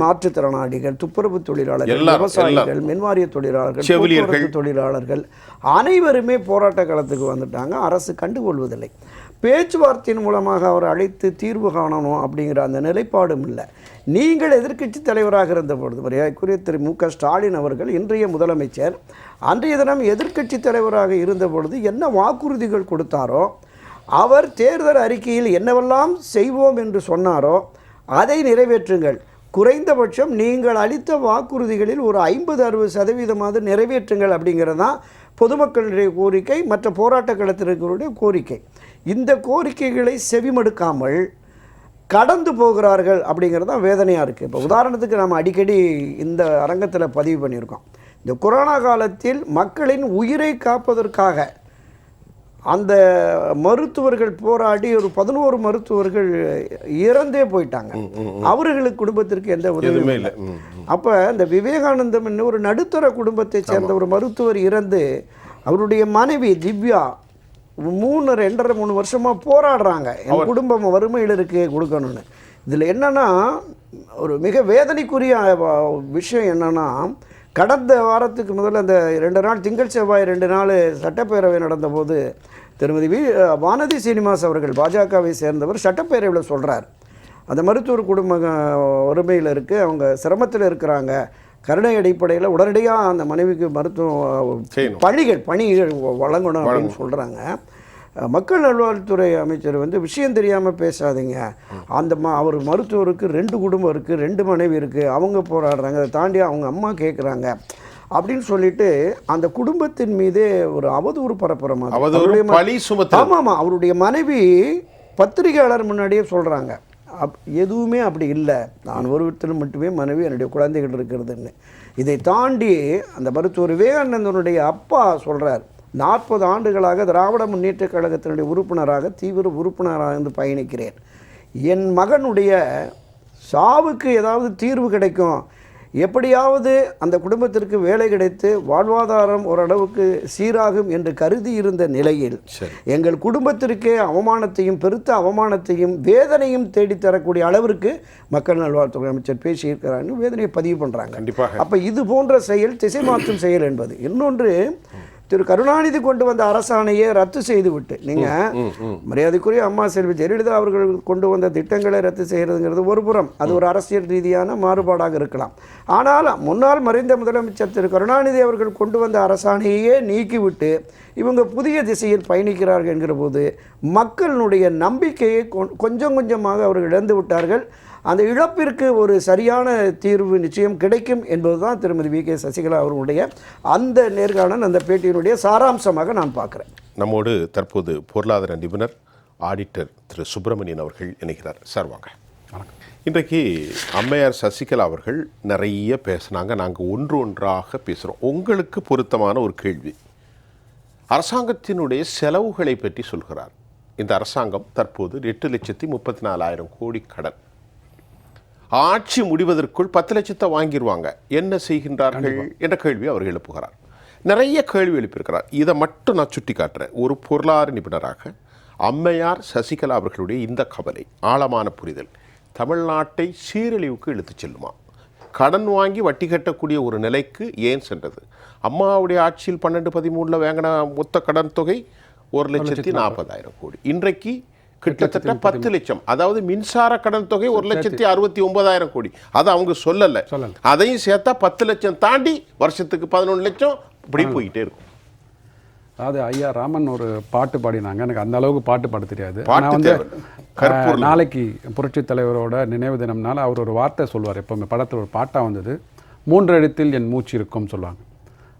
மாற்றுத்திறனாளிகள், துப்புரவு தொழிலாளர்கள், விவசாயிகள், மின்வாரிய தொழிலாளர்கள், போக்குவரத்து தொழிலாளர்கள் அனைவருமே போராட்ட களத்துக்கு வந்துட்டாங்க. அரசு கண்டுகொள்வதில்லை. பேச்சுவார்த்தையின் மூலமாக அவர் அழைத்து தீர்வு காணணும் அப்படிங்கிற அந்த நிலைப்பாடும் இல்லை. நீங்கள் எதிர்க்கட்சி தலைவராக இருந்த பொழுது, மரியாதைக்குரிய திரு மு.க. ஸ்டாலின் அவர்கள், இன்றைய முதலமைச்சர், அன்றைய தினம் எதிர்க்கட்சி தலைவராக இருந்த பொழுது என்ன வாக்குறுதிகள் கொடுத்தாரோ, அவர் தேர்தல் அறிக்கையில் என்னவெல்லாம் செய்வோம் என்று சொன்னாரோ அதை குறைந்தபட்சம் நீங்கள் அளித்த வாக்குறுதிகளில் ஒரு 50-60% நிறைவேற்றுங்கள் அப்படிங்கிறது தான் பொதுமக்களுடைய கோரிக்கை, மற்ற போராட்ட களத்தினர்களுடைய கோரிக்கை. இந்த கோரிக்கைகளை செவிமடுக்காமல் கடந்து போகிறார்கள் அப்படிங்கிறது தான் வேதனையாக இருக்குது. இப்போ உதாரணத்துக்கு நம்ம அடிக்கடி இந்த அரங்கத்தில் பதிவு பண்ணியிருக்கோம். இந்த கொரோனா காலத்தில் மக்களின் உயிரை காப்பதற்காக அந்த மருத்துவர்கள் போராடி ஒரு 11 மருத்துவர்கள் இறந்தே போயிட்டாங்க. அவர்களுக்கு குடும்பத்திற்கு எந்த உதவியும் இல்லை. அப்போ இந்த விவேகானந்தம் என்ன ஒரு நடுத்தர குடும்பத்தை சேர்ந்த ஒரு மருத்துவர் இறந்து அவருடைய மனைவி திவ்யா 2.5-3 வருஷமாக போராடுறாங்க, என் குடும்பம் வறுமையில் இருக்கு கொடுக்கணும்னு. இதில் என்னென்னா ஒரு மிக வேதனைக்குரிய விஷயம் என்னென்னா, கடந்த வாரத்துக்கு முதல்ல அந்த 2 நாள் திங்கள் செவ்வாய் 2 நாள் சட்டப்பேரவை நடந்தபோது திருமதி வானதி சீனிவாஸ் அவர்கள், பாஜகவை சேர்ந்தவர், சட்டப்பேரவையில் சொல்கிறார், அந்த மருத்துவர் குடும்ப வறுமையில் இருக்குது, அவங்க சிரமத்தில் இருக்கிறாங்க, கருணை அடிப்படையில் உடனடியாக அந்த மனைவிக்கு மருத்துவ பணிகள் வழங்கணும் அப்படின்னு சொல்கிறாங்க. மக்கள் நல்வாழ்வுத்துறை அமைச்சர் விஷயம் தெரியாமல் பேசாதீங்க, அந்த அவர் மருத்துவருக்கு 2 குடும்பம் இருக்குது, 2 மனைவி இருக்குது, அவங்க போராடுறாங்க, அதை தாண்டி அவங்க அம்மா கேட்குறாங்க அப்படின்னு சொல்லிட்டு அந்த குடும்பத்தின் மீதே ஒரு அவதூறு பரப்புற மாதிரி. ஆமாம், அவருடைய மனைவி பத்திரிகையாளர் முன்னாடியே சொல்கிறாங்க, எதுவுமே அப்படி இல்லை, நான் ஒருவத்தில் மட்டுமே மனைவி, என்னுடைய குழந்தைகள் இருக்கிறதுன்னு. இதை தாண்டி அந்த மருத்துவர் விவேகானந்தனுடைய அப்பா சொல்கிறார், 40 ஆண்டுகளாக திராவிட முன்னேற்றக் கழகத்தினுடைய உறுப்பினராக, தீவிர உறுப்பினராக இருந்து பயணிக்கிறேன், என் மகனுடைய சாவுக்கு ஏதாவது தீர்வு கிடைக்கும், எப்படியாவது அந்த குடும்பத்திற்கு வேலை கிடைத்து வாழ்வாதாரம் ஓரளவுக்கு சீராகும் என்று கருதி இருந்த நிலையில் எங்கள் குடும்பத்திற்கே அவமானத்தையும், பெருத்த அவமானத்தையும், வேதனையும் தேடித்தரக்கூடிய அளவிற்கு மக்கள் நல்வாழ்வுத்துறை அமைச்சர் பேசியிருக்கிறான்னு வேதனையை பதிவு பண்ணுறாங்க. அப்போ இது போன்ற செயல் திசை மாற்றும் செயல் என்பது. இன்னொன்று, திரு கருணாநிதி கொண்டு வந்த அரசாணையை ரத்து செய்துவிட்டு, நீங்கள் மரியாதைக்குரிய அம்மா செல்வி ஜெயலலிதா அவர்கள் கொண்டு வந்த திட்டங்களை ரத்து செய்கிறதுங்கிறது ஒரு புறம், அது ஒரு அரசியல் ரீதியான மாறுபாடாக இருக்கலாம். ஆனால் முன்னாள் மறைந்த முதலமைச்சர் திரு கருணாநிதி அவர்கள் கொண்டு வந்த அரசாணையே நீக்கிவிட்டு இவங்க புதிய திசையில் பயணிக்கிறார்கள் என்கிற போது மக்களுடைய நம்பிக்கையை கொஞ்சம் கொஞ்சமாக அவர்கள் இழந்து விட்டார்கள். அந்த இழப்பிற்கு ஒரு சரியான தீர்வு நிச்சயம் கிடைக்கும் என்பதுதான் திருமதி வி.கே. சசிகலா அவர்களுடைய அந்த நேர்காணல், அந்த பேட்டியினுடைய சாராம்சமாக நான் பார்க்குறேன். நம்மோடு தற்போது பொருளாதார நிபுணர், ஆடிட்டர் திரு சுப்பிரமணியன் அவர்கள் இணைகிறார். சார் வாங்க. வணக்கம். இன்றைக்கு அம்மையார் சசிகலா அவர்கள் நிறைய பேசினாங்க, நாங்கள் ஒன்றாக பேசுகிறோம். உங்களுக்கு பொருத்தமான ஒரு கேள்வி, அரசாங்கத்தினுடைய செலவுகளை பற்றி சொல்கிறார். இந்த அரசாங்கம் தற்போது 8,34,000 கோடி கடன், ஆட்சி முடிவதற்குள் 10 லட்சத்தை வாங்கிடுவாங்க, என்ன செய்கின்றார்கள் என்ற கேள்வி அவர் எழுப்புகிறார். நிறைய கேள்வி எழுப்பியிருக்கிறார். இதை மட்டும் நான் சுட்டி காட்டுறேன். ஒரு பொருளாதார நிபுணராக அம்மையார் சசிகலா அவர்களுடைய இந்த கவலை, ஆழமான புரிதல் தமிழ்நாட்டை சீரழிவுக்கு இழுத்து செல்லுமா? கடன் வாங்கி வட்டி கட்டக்கூடிய ஒரு நிலைக்கு ஏன் சென்றது? அம்மாவுடைய ஆட்சியில் 12-13 வாங்கின மொத்த கடன் தொகை 1,40,000 கோடி, இன்றைக்கு கிட்டத்தட்ட 10 லட்சம். அதாவது மின்சார கடன் தொகை 1,69,000 கோடி. அது அவங்க சொல்லலை, அதையும் சேர்த்தா 10 லட்சம் தாண்டி வருஷத்துக்கு 11 லட்சம் இப்படி போயிட்டே இருக்கும். அதாவது ஐயா ராமன் ஒரு பாட்டு பாடினாங்க, எனக்கு அந்த அளவுக்கு பாட்டு பாட தெரியாது. பாட்டு ஆனால் வந்து கற்பூரம். நாளைக்கு புரட்சித் தலைவரோட நினைவு தினம்னால அவர் ஒரு வார்த்தை சொல்லுவார். எப்போவுமே படத்தில் ஒரு பாட்டாக வந்தது, 3 எழுத்தில் என் மூச்சு இருக்கும்னு சொல்லுவாங்க.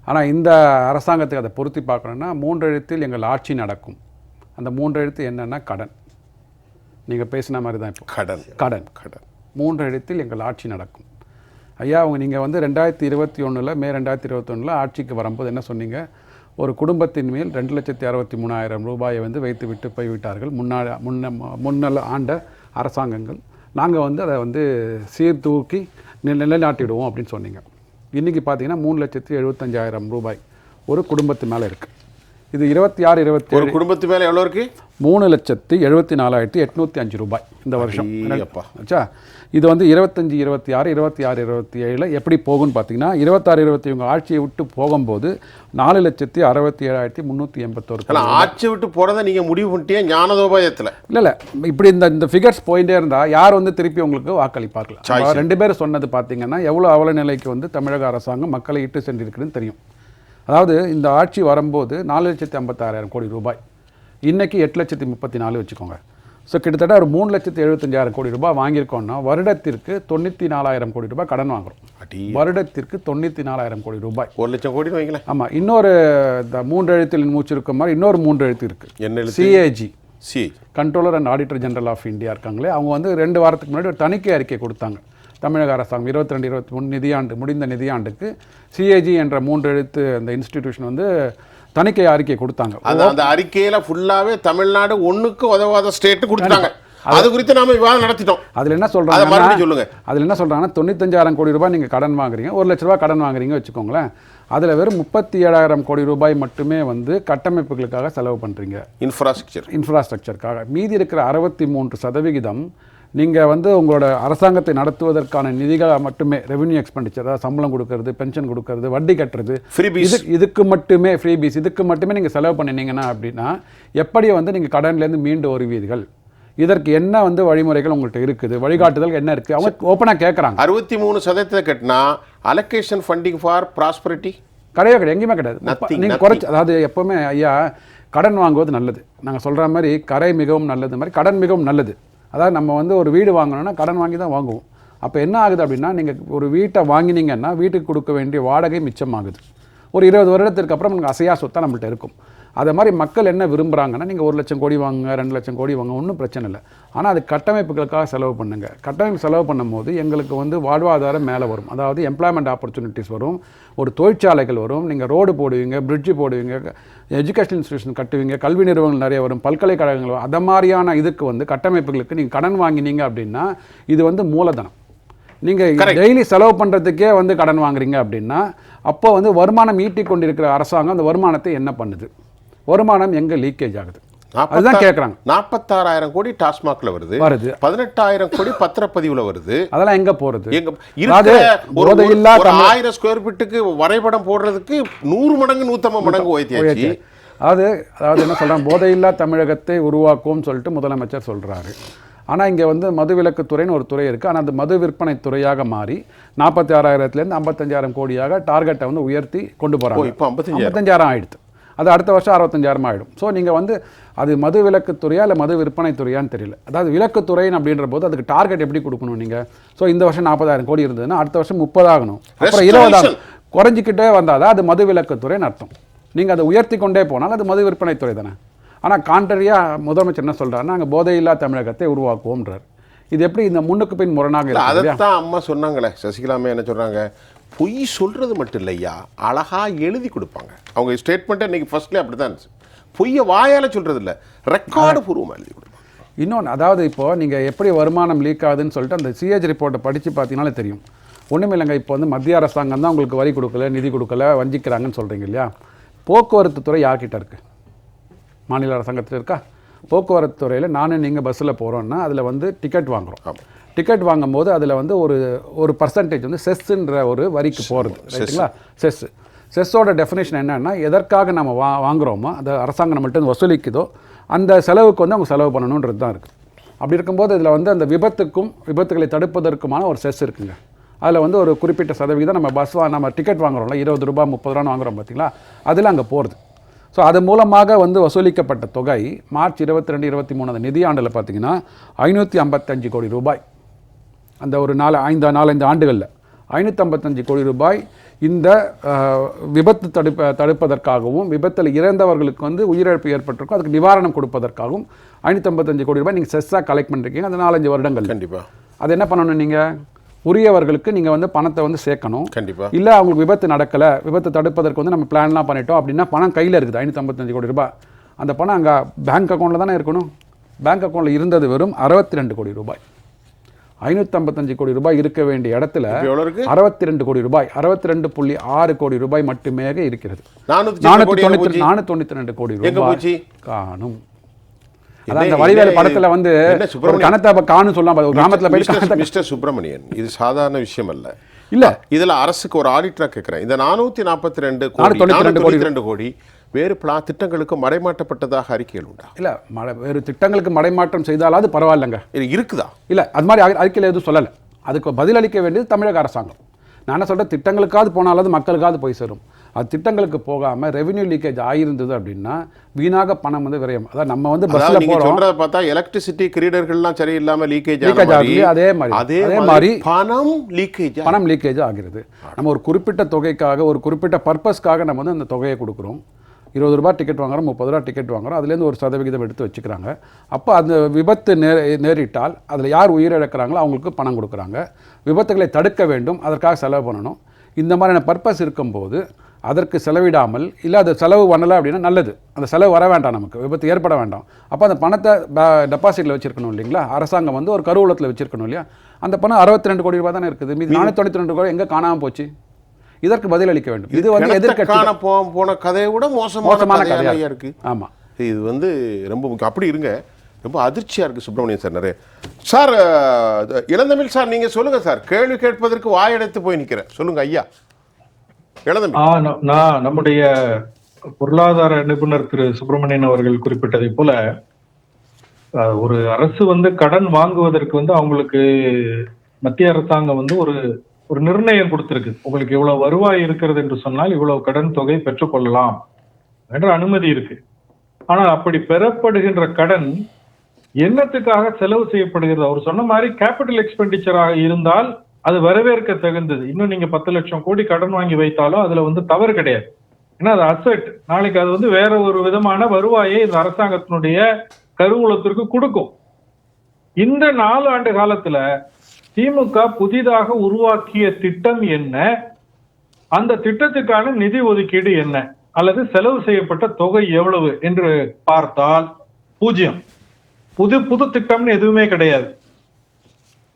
ஆனால் இந்த அரசாங்கத்துக்கு அதை பொருத்தி பார்க்கணுன்னா 3 எழுத்தில் எங்கள் ஆட்சி நடக்கும். அந்த 3 எழுத்து என்னென்னா கடன். நீங்கள் பேசின மாதிரி தான் இப்போ கடன் கடன் கடன் 3 எழுத்தில் எங்கள் ஆட்சி நடக்கும். ஐயா நீங்கள் வந்து 2021 மே 2021 ஆட்சிக்கு வரும்போது என்ன சொன்னீங்க? ஒரு குடும்பத்தின் மேல் 2,63,000 ரூபாயை வந்து வைத்து விட்டு போய்விட்டார்கள் முன்னல் ஆண்ட அரசாங்கங்கள். நாங்கள் வந்து அதை வந்து சீர்தூக்கி நிலைநாட்டிடுவோம் அப்படின்னு சொன்னீங்க. இன்றைக்கி பார்த்தீங்கன்னா 3,75,000 ரூபாய் ஒரு குடும்பத்து மேலே இருக்குது. இது 26-27 ஒரு குடும்பத்து மேலே எவ்வளோ இருக்குது? 3,74,805 ரூபாய் இந்த வருஷம். ஆச்சா, இது வந்து 25-26, 26-27 எப்படி போகும்னு பார்த்தீங்கன்னா 26-27 இவங்க ஆட்சியை விட்டு போகும்போது 4,67,381. ஆட்சியை விட்டு போகிறத நீங்கள் முடிவு பண்ணிட்டே ஞானதோபாயத்தில் இல்லை இப்படி இந்த ஃபிகர்ஸ் போயிட்டே இருந்தால் யார் வந்து திருப்பி உங்களுக்கு வாக்களிப்பார்கள்? 2 பேர் சொன்னது பார்த்தீங்கன்னா எவ்வளோ அவல நிலைக்கு வந்து தமிழக அரசாங்கம் மக்களை இட்டு சென்றிருக்குன்னு தெரியும். அதாவது இந்த ஆட்சி வரும்போது 4,56,000 கோடி ரூபாய், இன்றைக்கி 8,34,000 வச்சுக்கோங்க. ஸோ கிட்டத்தட்ட ஒரு 3,75,000 கோடி ரூபாய் வாங்கியிருக்கோம்னா வருடத்திற்கு 94,000 கோடி ரூபாய் கடன் வாங்குகிறோம். வருடத்திற்கு 94,000 கோடி ரூபாய், 1 லட்சம் கோடி வைங்களேன். ஆமாம். இன்னொரு இந்த 3 எழுத்தில் மூச்சு இருக்க மாதிரி இன்னொரு 3 எழுத்து இருக்குது. என்ன? CAG, CAG, controller and auditor general of India இருக்காங்களே, அவங்க வந்து 2 வாரத்துக்கு முன்னாடி ஒரு தணிக்கை அறிக்கை கொடுத்தாங்க. தமிழக அரசாங்கம் 22-23 நிதியாண்டு முடிந்த நிதியாண்டுக்கு சிஏஜி என்ற 3 எழுத்து அந்த இன்ஸ்டிடியூஷன் வந்து தணிக்கை அறிக்கை கொடுத்தாங்க. அந்த அறிக்கையில் ஃபுல்லாகவே தமிழ்நாடு ஒன்றுக்கு உதவாத ஸ்டேட்டு கொடுத்தாங்க. அது குறித்து நாம விவாதம் நடத்திட்டோம். அதில் என்ன சொல்கிறாங்க சொல்லுங்கள், அதில் என்ன சொல்கிறாங்கன்னா 95,000 கோடி ரூபாய் நீங்கள் கடன் வாங்குறீங்க, 1 லட்ச ரூபாய் கடன் வாங்குறீங்க வச்சுக்கோங்களேன். அதில் வெறும் 37,000 கோடி ரூபாய் மட்டுமே வந்து கட்டமைப்புகளுக்காக செலவு பண்ணுறீங்க, இன்ஃப்ராஸ்ட்ரக்சருக்காக. மீதி இருக்கிற 63% நீங்கள் வந்து உங்களோட அரசாங்கத்தை நடத்துவதற்கான நிதிகளை மட்டுமே, ரெவென்யூ எக்ஸ்பெண்டிச்சர், அதாவது சம்பளம் கொடுக்கறது, பென்ஷன் கொடுக்கறது, வட்டி கட்டுறது, இதுக்கு மட்டுமே ஃப்ரீபீஸ், இதுக்கு மட்டுமே நீங்கள் செலவு பண்ணினீங்கன்னா அப்படின்னா எப்படி வந்து நீங்கள் கடன்லேருந்து மீண்டு வருவீர்கள்? இதற்கு என்ன வந்து வழிமுறைகள் உங்கள்கிட்ட இருக்குது, வழிகாட்டுதல் என்ன இருக்குது? அவங்க ஓப்பனாக கேட்குறாங்க. 63% கட்டினா அலோகேஷன் ஃபண்டிங் ஃபார் ப்ராஸ்பரிட்டி கிடையாது, எங்கேயுமே கிடையாது. நீங்கள் குறைச்சி, அதாவது எப்போவுமே ஐயா கடன் வாங்குவது நல்லது, நாங்கள் சொல்கிற மாதிரி கரை மிகவும் நல்லது மாதிரி கடன் மிகவும் நல்லது. அதாவது நம்ம வந்து ஒரு வீடு வாங்கணும்னா கடன் வாங்கி தான் வாங்குவோம். அப்போ என்ன ஆகுது அப்படின்னா, நீங்கள் ஒரு வீட்டை வாங்கினீங்கன்னா வீட்டுக்கு கொடுக்க வேண்டிய வாடகை மிச்சமாகுது. ஒரு 20 வருடத்திற்கு அப்புறம் நமக்கு அசையா சொத்தாக நம்மள்ட்ட இருக்கும். அதை மாதிரி மக்கள் என்ன விரும்புகிறாங்கன்னா, நீங்கள் 1 லட்சம் கோடி வாங்குங்க, 2 லட்சம் கோடி வாங்க, ஒன்றும் பிரச்சனை இல்லை. ஆனால் அது கட்டமைப்புகளுக்காக செலவு பண்ணுங்கள். கட்டமைப்பு செலவு பண்ணும்போது எங்களுக்கு வந்து வாழ்வாதாரம் மேலே வரும், அதாவது எம்ப்ளாய்மெண்ட் ஆப்பர்ச்சுனிட்டிஸ் வரும், ஒரு தொழிற்சாலைகள் வரும், நீங்கள் ரோடு போடுவீங்க, பிரிட்ஜு போடுவீங்க, எஜுகேஷன் இன்ஸ்டியூஷன் கட்டுவீங்க, கல்வி நிறுவனங்கள் நிறைய வரும், பல்கலைக்கழகங்கள் வரும். அதை மாதிரியான இதுக்கு வந்து கட்டமைப்புகளுக்கு நீங்கள் கடன் வாங்கினீங்க அப்படின்னா இது வந்து மூலதனம். நீங்கள் டெய்லி செலவு பண்ணுறதுக்கே வந்து கடன் வாங்குறீங்க அப்படின்னா அப்போ வந்து வருமானம் ஈட்டி கொண்டிருக்கிற அரசாங்கம் அந்த வருமானத்தை என்ன பண்ணுது? வருமானம் எங்கே லீக்கேஜ் ஆகுது? அதுதான் கேட்குறாங்க. 46,000 கோடி டாஸ்மாக்ல வருது, 18,000 கோடி பத்திரப்பதிவுல வருது. அதெல்லாம் எங்க போறது? ஒரு 1000 ஸ்கொயர் ஃபீட்டுக்கு வரைபடம் போடுறதுக்கு 100 மடங்கு 150 மடங்கு உயர்த்தியாச்சு. அதாவது என்ன சொல்றாங்க, போதையில்லா தமிழகத்தை உருவாக்குவோம்னு சொல்லிட்டு முதலமைச்சர் சொல்றாரு. ஆனால் இங்கே வந்து மதுவிலக்குத்துறைன்னு ஒரு துறை இருக்குது. ஆனால் அந்த மது விற்பனை துறையாக மாறி 46,000 55,000 கோடியாக டார்கெட்டை வந்து உயர்த்தி கொண்டு போகிறாங்க. இப்போ 55,000 ஆகிடுது. அது அடுத்த வருஷம் 65,000 ஆகிடும். ஸோ நீங்கள் வந்து அது மது விலக்குத்துறையா இல்லை மது விற்பனை துறையான்னு தெரியல. அதாவது விலக்குத்துறைன்னு அப்படின்ற போது அதுக்கு டார்கெட் எப்படி கொடுக்கணும் நீங்கள்? ஸோ இந்த வருஷம் 40,000 கோடி இருந்ததுன்னா அடுத்த வருஷம் 30 ஆகணும், அப்புறம் 20 ஆகும். குறைஞ்சிக்கிட்டே வந்தால் தான் அது மது விலக்குத்துறைன்னு அர்த்தம். நீங்கள் அதை உயர்த்தி கொண்டே போனால் அது மது விற்பனை துறை தானே. ஆனால் கான்ட்ரரியாக முதலமைச்சர் என்ன சொல்கிறாருன்னா, நாங்கள் போதையில்லா தமிழகத்தை உருவாக்குவோம்ன்றார். இது எப்படி இந்த முன்னுக்கு பின் முரணாக இருக்குது? அதைத்தான் அம்மா சொன்னாங்களே, சசிகலாமே என்ன சொல்கிறாங்க, பொய் சொல்கிறது மட்டும் இல்லையா, அழகாக எழுதி கொடுப்பாங்க. அவங்க ஸ்டேட்மெண்ட்டை இன்றைக்கி ஃபர்ஸ்ட்லேயே அப்படி தான் இருந்துச்சு. பொய்யை வாயால் சொல்கிறது இல்லை, ரெக்கார்டு பூர்வமாக எழுதி கொடுப்பாங்க. இன்னொன்று, அதாவது இப்போது நீங்கள் எப்படி வருமானம் லீக் ஆகுதுன்னு சொல்லிட்டு அந்த சிஏஜி ரிப்போர்ட்டை படித்து பார்த்தீங்கனாலே தெரியும். ஒன்றுமே இல்லைங்க, இப்போ வந்து மத்திய அரசாங்கம் தான் உங்களுக்கு வரி கொடுக்கல, நிதி கொடுக்கல, வஞ்சிக்கிறாங்கன்னு சொல்கிறீங்க இல்லையா? போக்குவரத்து துறை யார்கிட்ட இருக்குது? மாநில அரசாங்கத்தில் இருக்கா? போக்குவரத்து துறையில் நானும் நீங்கள் பஸ்ஸில் போகிறோன்னா அதில் வந்து டிக்கெட் வாங்குகிறோம். டிக்கெட் வாங்கும்போது அதில் வந்து ஒரு பர்சன்டேஜ் வந்து செஸ்ஸுன்ற ஒரு வரிக்கு போகிறது, ரைட்டுங்களா? செஸ்ஸோட டெஃபினேஷன் என்னென்னா, எதற்காக நம்ம வாங்குகிறோமோ அந்த அரசாங்கம் நம்மள்ட்ட வசூலிக்குதோ அந்த செலவுக்கு வந்து அவங்க செலவு பண்ணணுன்றது தான் இருக்குது. அப்படி இருக்கும்போது இதில் வந்து அந்த விபத்துகளை தடுப்பதற்குமான ஒரு செஸ் இருக்குங்க. அதில் வந்து ஒரு குறிப்பிட்ட சதவீதம் நம்ம நம்ம டிக்கெட் வாங்குகிறோம்ல, 20 ரூபா 30 ரூபான்னு வாங்குகிறோம் பார்த்தீங்களா, அதில் அங்கே போகிறது. ஸோ அது மூலமாக வந்து வசூலிக்கப்பட்ட தொகை மார்ச் 22-23 அந்த நிதியாண்டில் பார்த்தீங்கன்னா 555 கோடி ரூபாய். அந்த ஒரு 4-5 ஆண்டுகளில் 555 கோடி ரூபாய் இந்த விபத்து தடுப்பதற்காகவும் விபத்தில் இறந்தவர்களுக்கு வந்து உயிரிழப்பு ஏற்பட்டிருக்கும் அதுக்கு நிவாரணம் கொடுப்பதற்காகவும் 555 கோடி ரூபாய் நீங்கள் செஸ்ஸாக கலெக்ட் பண்ணிருக்கீங்க அந்த 4-5 வருடங்கள். கண்டிப்பாக அது என்ன பண்ணணும், நீங்கள் உரியவர்களுக்கு நீங்கள் வந்து பணத்தை வந்து சேர்க்கணும். கண்டிப்பாக. இல்லை அவங்களுக்கு விபத்து நடக்கலை, விபத்து தடுப்பதற்கு வந்து நம்ம பிளான்லாம் பண்ணிட்டோம் அப்படின்னா பணம் கையில் இருக்குது 555 கோடி ரூபாய். அந்த பணம் அங்கே பேங்க் அக்கௌண்ட்டில் தானே இருக்கணும். பேங்க் அக்கௌண்ட்டில் இருந்தது வெறும் 62 கோடி ரூபாய். 555 கோடி ரூபாய் இருக்க வேண்டிய இடத்துல 62 கோடி ரூபாய் 62.6 கோடி ரூபாய் மட்டுமே இருக்கிறது. 492 கோடி ரூபாய் காணும். அதான் அந்த வடிவேலு படத்துல வந்து ஒரு கணத்தை காணும் சொல்லாம ஒரு கிராமத்துல போய் மிஸ்டர் சுப்பிரமணியன், இது சாதாரண விஷயம் அல்ல. இல்ல இதுல அரசுக்கு ஒரு ஆடிட்டரா கேட்கிறேன். இந்த 442 கோடி வேறு திட்டங்களுக்கு மடைமாற்றப்பட்டதாக அறிக்கைகள் உண்டா? இல்ல வேறு திட்டங்களுக்கு மடைமாற்றம் செய்தாலாவது பரவாயில்லைங்க. இருக்குதா? இல்ல அது மாதிரி அறிக்கையில் எதுவும் சொல்லலை. அதுக்கு பதிலளிக்க வேண்டியது தமிழக அரசாங்கம். நான் என்ன சொல்றேன், திட்டங்களுக்காவது போனாலாவது மக்களுக்காவது போய் சேரும். அது திட்டங்களுக்கு போகாம ரெவென்யூ லீக்கேஜ் ஆயிருந்தது அப்படின்னா வீணாக பணம் வந்து விரயம். அதாவது நம்ம வந்து பஸ்ல போறோம், சொல்றத பார்த்தா எலக்ட்ரிசிட்டி கிரிடர்கள்லாம் சரியில்லாம லீக்கேஜ் ஆகுது. அதே மாதிரி பணம் லீக்கேஜ் ஆகிறது. நம்ம ஒரு குறிப்பிட்ட தொகைக்காக ஒரு குறிப்பிட்ட பர்பஸ்க்காக நம்ம வந்து அந்த தொகையை கொடுக்குறோம். 20 ரூபாய் டிக்கெட் வாங்குறோம், 30 ரூபா டிக்கெட் வாங்குறோம், அதுலேருந்து ஒரு சதவிகிதம் எடுத்து வச்சுக்கிறாங்க. அப்போ அந்த விபத்து நேரிட்டால் அதில் யார் உயிரிழக்கிறாங்களோ அவங்களுக்கு பணம் கொடுக்குறாங்க. விபத்துகளை தடுக்க வேண்டும், அதற்காக செலவு பண்ணணும். இந்த மாதிரியான பர்பஸ் இருக்கும்போது அதற்கு செலவிடாமல் இல்லை அது செலவு பண்ணலை அப்படின்னா நல்லது. அந்த செலவு வர வேண்டாம், நமக்கு விபத்து ஏற்பட வேண்டாம். அப்போ அந்த பணத்தை டெபாசிட்டில் வச்சுருக்கணும் இல்லைங்களா? அரசாங்கம் வந்து ஒரு கருவூலத்தில் வச்சுருக்கணும் இல்லையா? அந்த பணம் 62 கோடி ரூபாய் தானே இருக்குது. மீது 492 கோடி எங்கே காணாமல் போச்சு? இதற்கு பதிலளிக்க வேண்டும். இது வந்து எதிர்க்கட்சி போன கதையை விட மோசமான கதையா இருக்கு. ஆமா, இது வந்து ரொம்ப முக்கியம். அப்படி இருங்க, ரொம்ப அதிர்ச்சியா இருக்கு சுப்பிரமணியன் சார். நிறைய சார், இளந்தமிழ் சார் நீங்க சொல்லுங்க சார். கேள்வி கேட்பதற்கு வாயடைத்து போய் நிக்கிறேன். சொல்லுங்க ஐயா. நான் நம்முடைய பொருளாதார நிபுணர் திரு சுப்பிரமணியன் அவர்கள் குறிப்பிட்டதை போல ஒரு அரசு வந்து கடன் வாங்குவதற்கு வந்து அவங்களுக்கு மத்திய அரசாங்கம் வந்து ஒரு நிர்ணயம் கொடுத்திருக்கு. உங்களுக்கு இவ்வளவு வருவாய் இருக்கிறது என்று சொன்னால் இவ்வளவு கடன் தொகை பெற்றுக்கொள்ளலாம் என்ற அனுமதி இருக்கு. ஆனால் அப்படி பெறப்படுகின்ற கடன் என்னத்துக்காக செலவு செய்யப்படுகிறது? அவர் சொன்ன மாதிரி கேபிட்டல் எக்ஸ்பெண்டிச்சராக இருந்தால் அது வரவேற்க தகுந்தது. இன்னும் நீங்க 10 லட்சம் கோடி கடன் வாங்கி வைத்தாலும் அதுல வந்து தவறு கிடையாது. ஏன்னா அது அசெட். நாளைக்கு அது வந்து வேற ஒரு விதமான வருவாயை இந்த அரசாங்கத்தினுடைய கருவூலத்திற்கு கொடுக்கும். இந்த 4 ஆண்டு காலத்துல திமுக புதிதாக உருவாக்கிய திட்டம் என்ன, அந்த திட்டத்துக்கான நிதி ஒதுக்கீடு என்ன, அல்லது செலவு செய்யப்பட்ட தொகை எவ்வளவு என்று பார்த்தால் 0. புது திட்டம்னு எதுவுமே கிடையாது.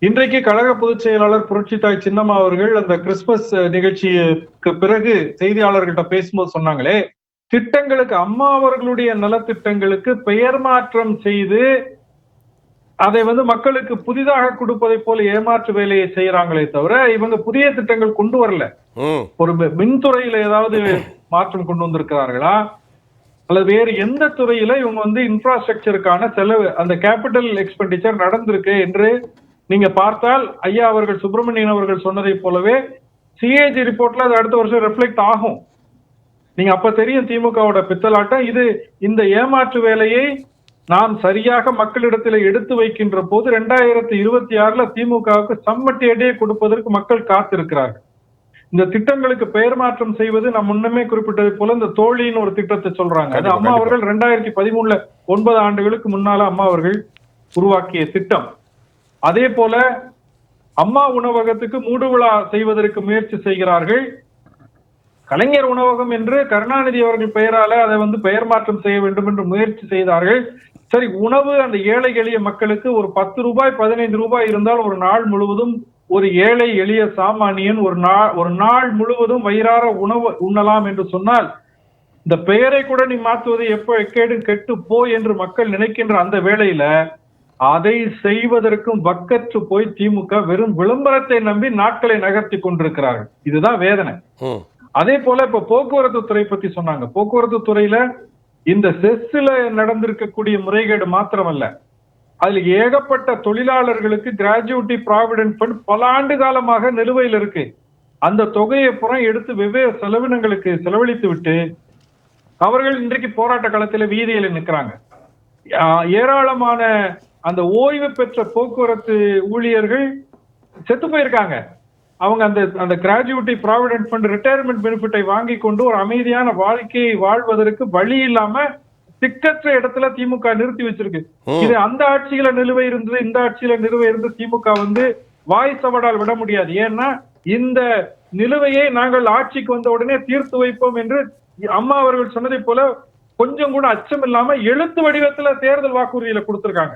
இன்றைக்கு கழக பொதுச் செயலாளர் புரட்சித்தாய் சின்னம்மா அவர்கள் அந்த கிறிஸ்துமஸ் நிகழ்ச்சிக்கு பிறகு செய்தியாளர்கள்ட்ட பேசும்போது சொன்னாங்களே, திட்டங்களுக்கு அம்மா அவர்களுடைய நலத்திட்டங்களுக்கு பெயர் மாற்றம் செய்து அதை வந்து மக்களுக்கு புதிதாக கொடுப்பதை போல ஏமாற்று வேலையை செய்யறாங்களே தவிர இவங்க புதிய திட்டங்கள் கொண்டு வரல. ஒரு மின்துறையில ஏதாவது மாற்றம் கொண்டு வந்திருக்கிறார்களா, அல்லது வேறு எந்த துறையில இவங்க வந்து இன்ஃப்ராஸ்ட்ரக்சருக்கான செலவு அந்த கேபிட்டல் எக்ஸ்பெண்டிச்சர் நடந்திருக்கு என்று நீங்க பார்த்தால் ஐயா அவர்கள் சுப்பிரமணியன் அவர்கள் சொன்னதை போலவே சிஏஜி ரிப்போர்ட்ல அது அடுத்த வருஷம் ரிஃப்ளெக்ட் ஆகும். நீங்க அப்ப தெரியும் திமுகவோட பித்தலாட்டம். இந்த ஏமாற்று வேலையை நாம் சரியாக மக்களிடத்தில் எடுத்து வைக்கின்ற போது 2026 திமுகவுக்கு சம்மட்டி அடியை கொடுப்பதற்கு மக்கள் காத்திருக்கிறார்கள். இந்த திட்டங்களுக்கு பெயர் மாற்றம் செய்வது நாம் முன்னமே குறிப்பிட்டது போல இந்த தோழின்னு ஒரு திட்டத்தை சொல்றாங்க. அது அம்மா அவர்கள் 2013 9 ஆண்டுகளுக்கு முன்னால அம்மா அவர்கள் உருவாக்கிய திட்டம். அதே போல அம்மா உணவகத்துக்கு மூடு விழா செய்வதற்கு முயற்சி செய்கிறார்கள். கலைஞர் உணவகம் என்று கருணாநிதி அவர்கள் பெயரால அதை வந்து பெயர் மாற்றம் செய்ய வேண்டும் என்று முயற்சி செய்தார்கள். சரி, உணவு அந்த ஏழை எளிய மக்களுக்கு ஒரு 10 ரூபாய் 15 ரூபாய் இருந்தால் ஒரு நாள் முழுவதும் ஒரு ஏழை எளிய சாமானியன் ஒரு நாள் முழுவதும் வயிறார உணவு உண்ணலாம் என்று சொன்னால் இந்த பெயரை கூட நீ மாற்றுவது எப்ப எக்கேடு கெட்டு போ என்று மக்கள் நினைக்கின்ற அந்த வேளையில அதை செய்வதற்கும் வக்கற்று போய் திமுக வெறும் விளம்பரத்தை நம்பி நாட்களை நகர்த்தி கொண்டிருக்கிறார்கள். இதுதான் வேதனை. அதே போல இப்ப போக்குவரத்து துறை பத்தி சொன்னாங்க. போக்குவரத்து துறையில இந்த செஸ்ல நடந்திருக்கக்கூடிய முறைகேடு மாத்திரமல்ல, அதுல ஏகப்பட்ட தொழிலாளர்களுக்கு கிராஜுவிட்டி ப்ராவிடன்ட் ஃபண்ட் பல ஆண்டு காலமாக நிலுவையில் இருக்கு. அந்த தொகையை புறம் எடுத்து வெவ்வேறு செலவினங்களுக்கு செலவழித்து விட்டு அவர்கள் இன்றைக்கு போராட்ட களத்தில் வீதியில் நிற்கிறாங்க. ஏராளமான அந்த ஓய்வு பெற்ற போக்குவரத்து ஊழியர்கள் செத்து போயிருக்காங்க. அவங்க அந்த கிராஜுவிட்டி ப்ராவிடென்ட் ஃபண்ட் ரிட்டையர்மெண்ட் பெனிஃபிட்டை வாங்கி கொண்டு ஒரு அமைதியான வாழ்க்கையை வாழ்வதற்கு வழி இல்லாம திக்கற்ற இடத்துல திமுக நிறுத்தி வச்சிருக்கு. இது அந்த ஆட்சியில நிலுவை இருந்தது, இந்த ஆட்சியில நிலுவை இருந்து திமுக வாய் சவடால் விட முடியாது. ஏன்னா இந்த நிலுவையை நாங்கள் ஆட்சிக்கு வந்த உடனே தீர்த்து வைப்போம் என்று அம்மா அவர்கள் சொன்னதை போல கொஞ்சம் கூட அச்சம் இல்லாம எழுத்து வடிவத்துல தேர்தல் வாக்குறுதியில கொடுத்திருக்காங்க.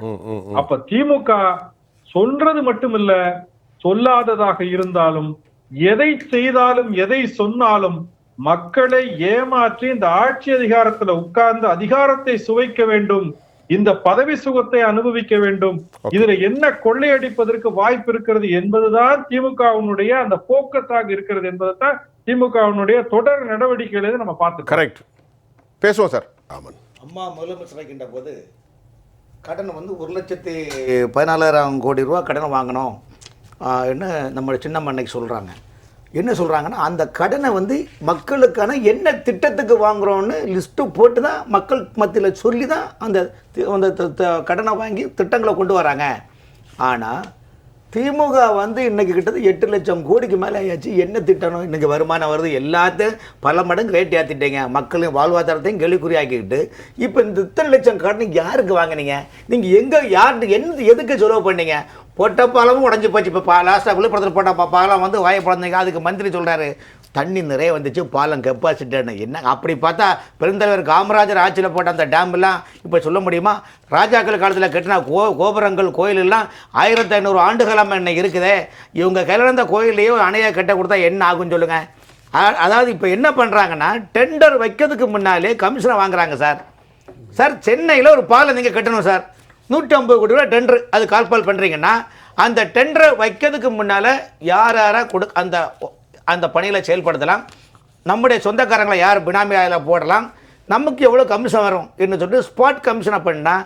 அப்ப திமுக சொல்றது மட்டுமில்ல, சொல்லாததாக இருந்தாலும் எதை செய்தாலும் எதை சொன்னாலும் மக்களை ஏமாற்றி இந்த ஆட்சி அதிகாரத்துல உட்கார்ந்து அதிகாரத்தை சுவைக்க வேண்டும், இந்த பதவி சுகத்தை அனுபவிக்க வேண்டும், இதுல என்ன கொள்ளையடிப்பதற்கு வாய்ப்பு இருக்கிறது என்பதுதான் திமுகவினுடைய அந்த போக்கஸாக இருக்கிறது என்பதைத்தான் திமுகவினுடைய தொடர் நடவடிக்கைகளை நம்ம பார்த்து. கரெக்ட், பேசுவோம் சார். ஆமாம், அம்மா முதலமைச்சர் வைக்கின்ற போது கடன் 1,14,000 கோடி ரூபா கடன் வாங்கணும் என்ன நம்ம சின்னம்மா அன்னைக்கு சொல்கிறாங்க. என்ன சொல்கிறாங்கன்னா, அந்த கடனை மக்களுக்கான என்ன திட்டத்துக்கு வாங்குகிறோன்னு லிஸ்ட்டு போட்டு தான் மக்கள் மத்தியில் சொல்லி தான் அந்த கடனை வாங்கி திட்டங்களை கொண்டு வராங்க. ஆனால் திமுக இன்றைக்கி கிட்டது 8 லட்சம் கோடிக்கு மேலே ஆயாச்சு. என்ன திட்டணும்? இன்றைக்கி வருமானம் வருது, எல்லாத்தையும் பல மடங்கு ரேட் ஏற்றிட்டீங்க, மக்களின் வாழ்வாதாரத்தையும் கேள்விக்குறியாக்கிக்கிட்டு இப்போ இந்த இத்தனை லட்சம் கடன் யாருக்கு வாங்கினீங்க? நீங்கள் எங்கே யாருக்கு எதுக்கு செலவு பண்ணீங்க? போட்ட பாலமும் உடஞ்சி போச்சு. இப்போ லாஸ்ட்டாக விழுப்புரத்தில் போட்ட பாலம் வாயை பிறந்தீங்க. அதுக்கு மந்திரி சொல்கிறாரு தண்ணி நிறைய வந்துச்சு, பாலம் கெப்பாசிட்டின்னு. என்ன அப்படி பார்த்தா பெருந்தலைவர் காமராஜர் ஆட்சியில் போட்ட அந்த டேம்லாம் இப்போ சொல்ல முடியுமா? ராஜாக்கள் காலத்தில் கட்டின கோபுரங்கள் கோயிலெல்லாம் 1500 ஆண்டுகாலமாக இன்னைக்கு இருக்குதே. இவங்க கையில் இருந்த கோயிலையே அணையை கட்ட கொடுத்தா என்ன ஆகுன்னு சொல்லுங்கள். அதாவது இப்போ என்ன பண்ணுறாங்கன்னா, டெண்டர் வைக்கிறதுக்கு முன்னாலே கமிஷனை வாங்குறாங்க. சார் சென்னையில் ஒரு பாலம் நீங்கள் கட்டணும் சார், 150 கோடி ரூபா டெண்டர். அது கால்பால் பண்ணுறீங்கன்னா அந்த டெண்டரை வைக்கிறதுக்கு முன்னால் யாரை அந்த பணியில் செயல்படுத்தலாம், நம்முடைய சொந்தக்காரங்களை யார் பினாமியில் போடலாம், நமக்கு எவ்வளோ கமிஷன் வரும் என்று சொல்லிட்டு ஸ்பாட் கமிஷனை பண்ணால்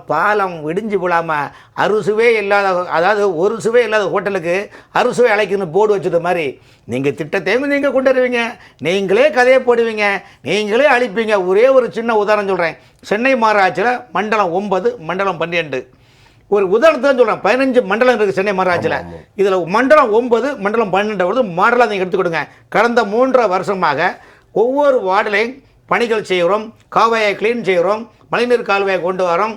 பாலம் இடிஞ்சு விழாமல் அறுசுவே இல்லாத, அதாவது ஒரு சுவை இல்லாத ஹோட்டலுக்கு அறுசுவை அழைக்கணும் போர்டு வச்சது மாதிரி நீங்கள் திட்டத்தையும் நீங்கள் கொண்டு வருவீங்க, நீங்களே கதையை போடுவீங்க, நீங்களே அழிப்பீங்க. ஒரே ஒரு சின்ன உதாரணம் சொல்கிறேன். சென்னை மாநகராட்சியில் மண்டலம் 9 மண்டலம் 12 ஒரு உதாரணத்தான் சொல்கிறேன். 15 மண்டலம் இருக்குது சென்னை மாநகராட்சியில். இதில் மண்டலம் 9 மண்டலம் 12 மாடலாக நீங்கள் எடுத்துக்கிடுங்க. கடந்த 3 வருஷமாக ஒவ்வொரு வார்டிலையும் பணிகள் செய்கிறோம், கால்வாயை க்ளீன் செய்கிறோம், மழைநீர் கால்வாயை கொண்டு வரோம்,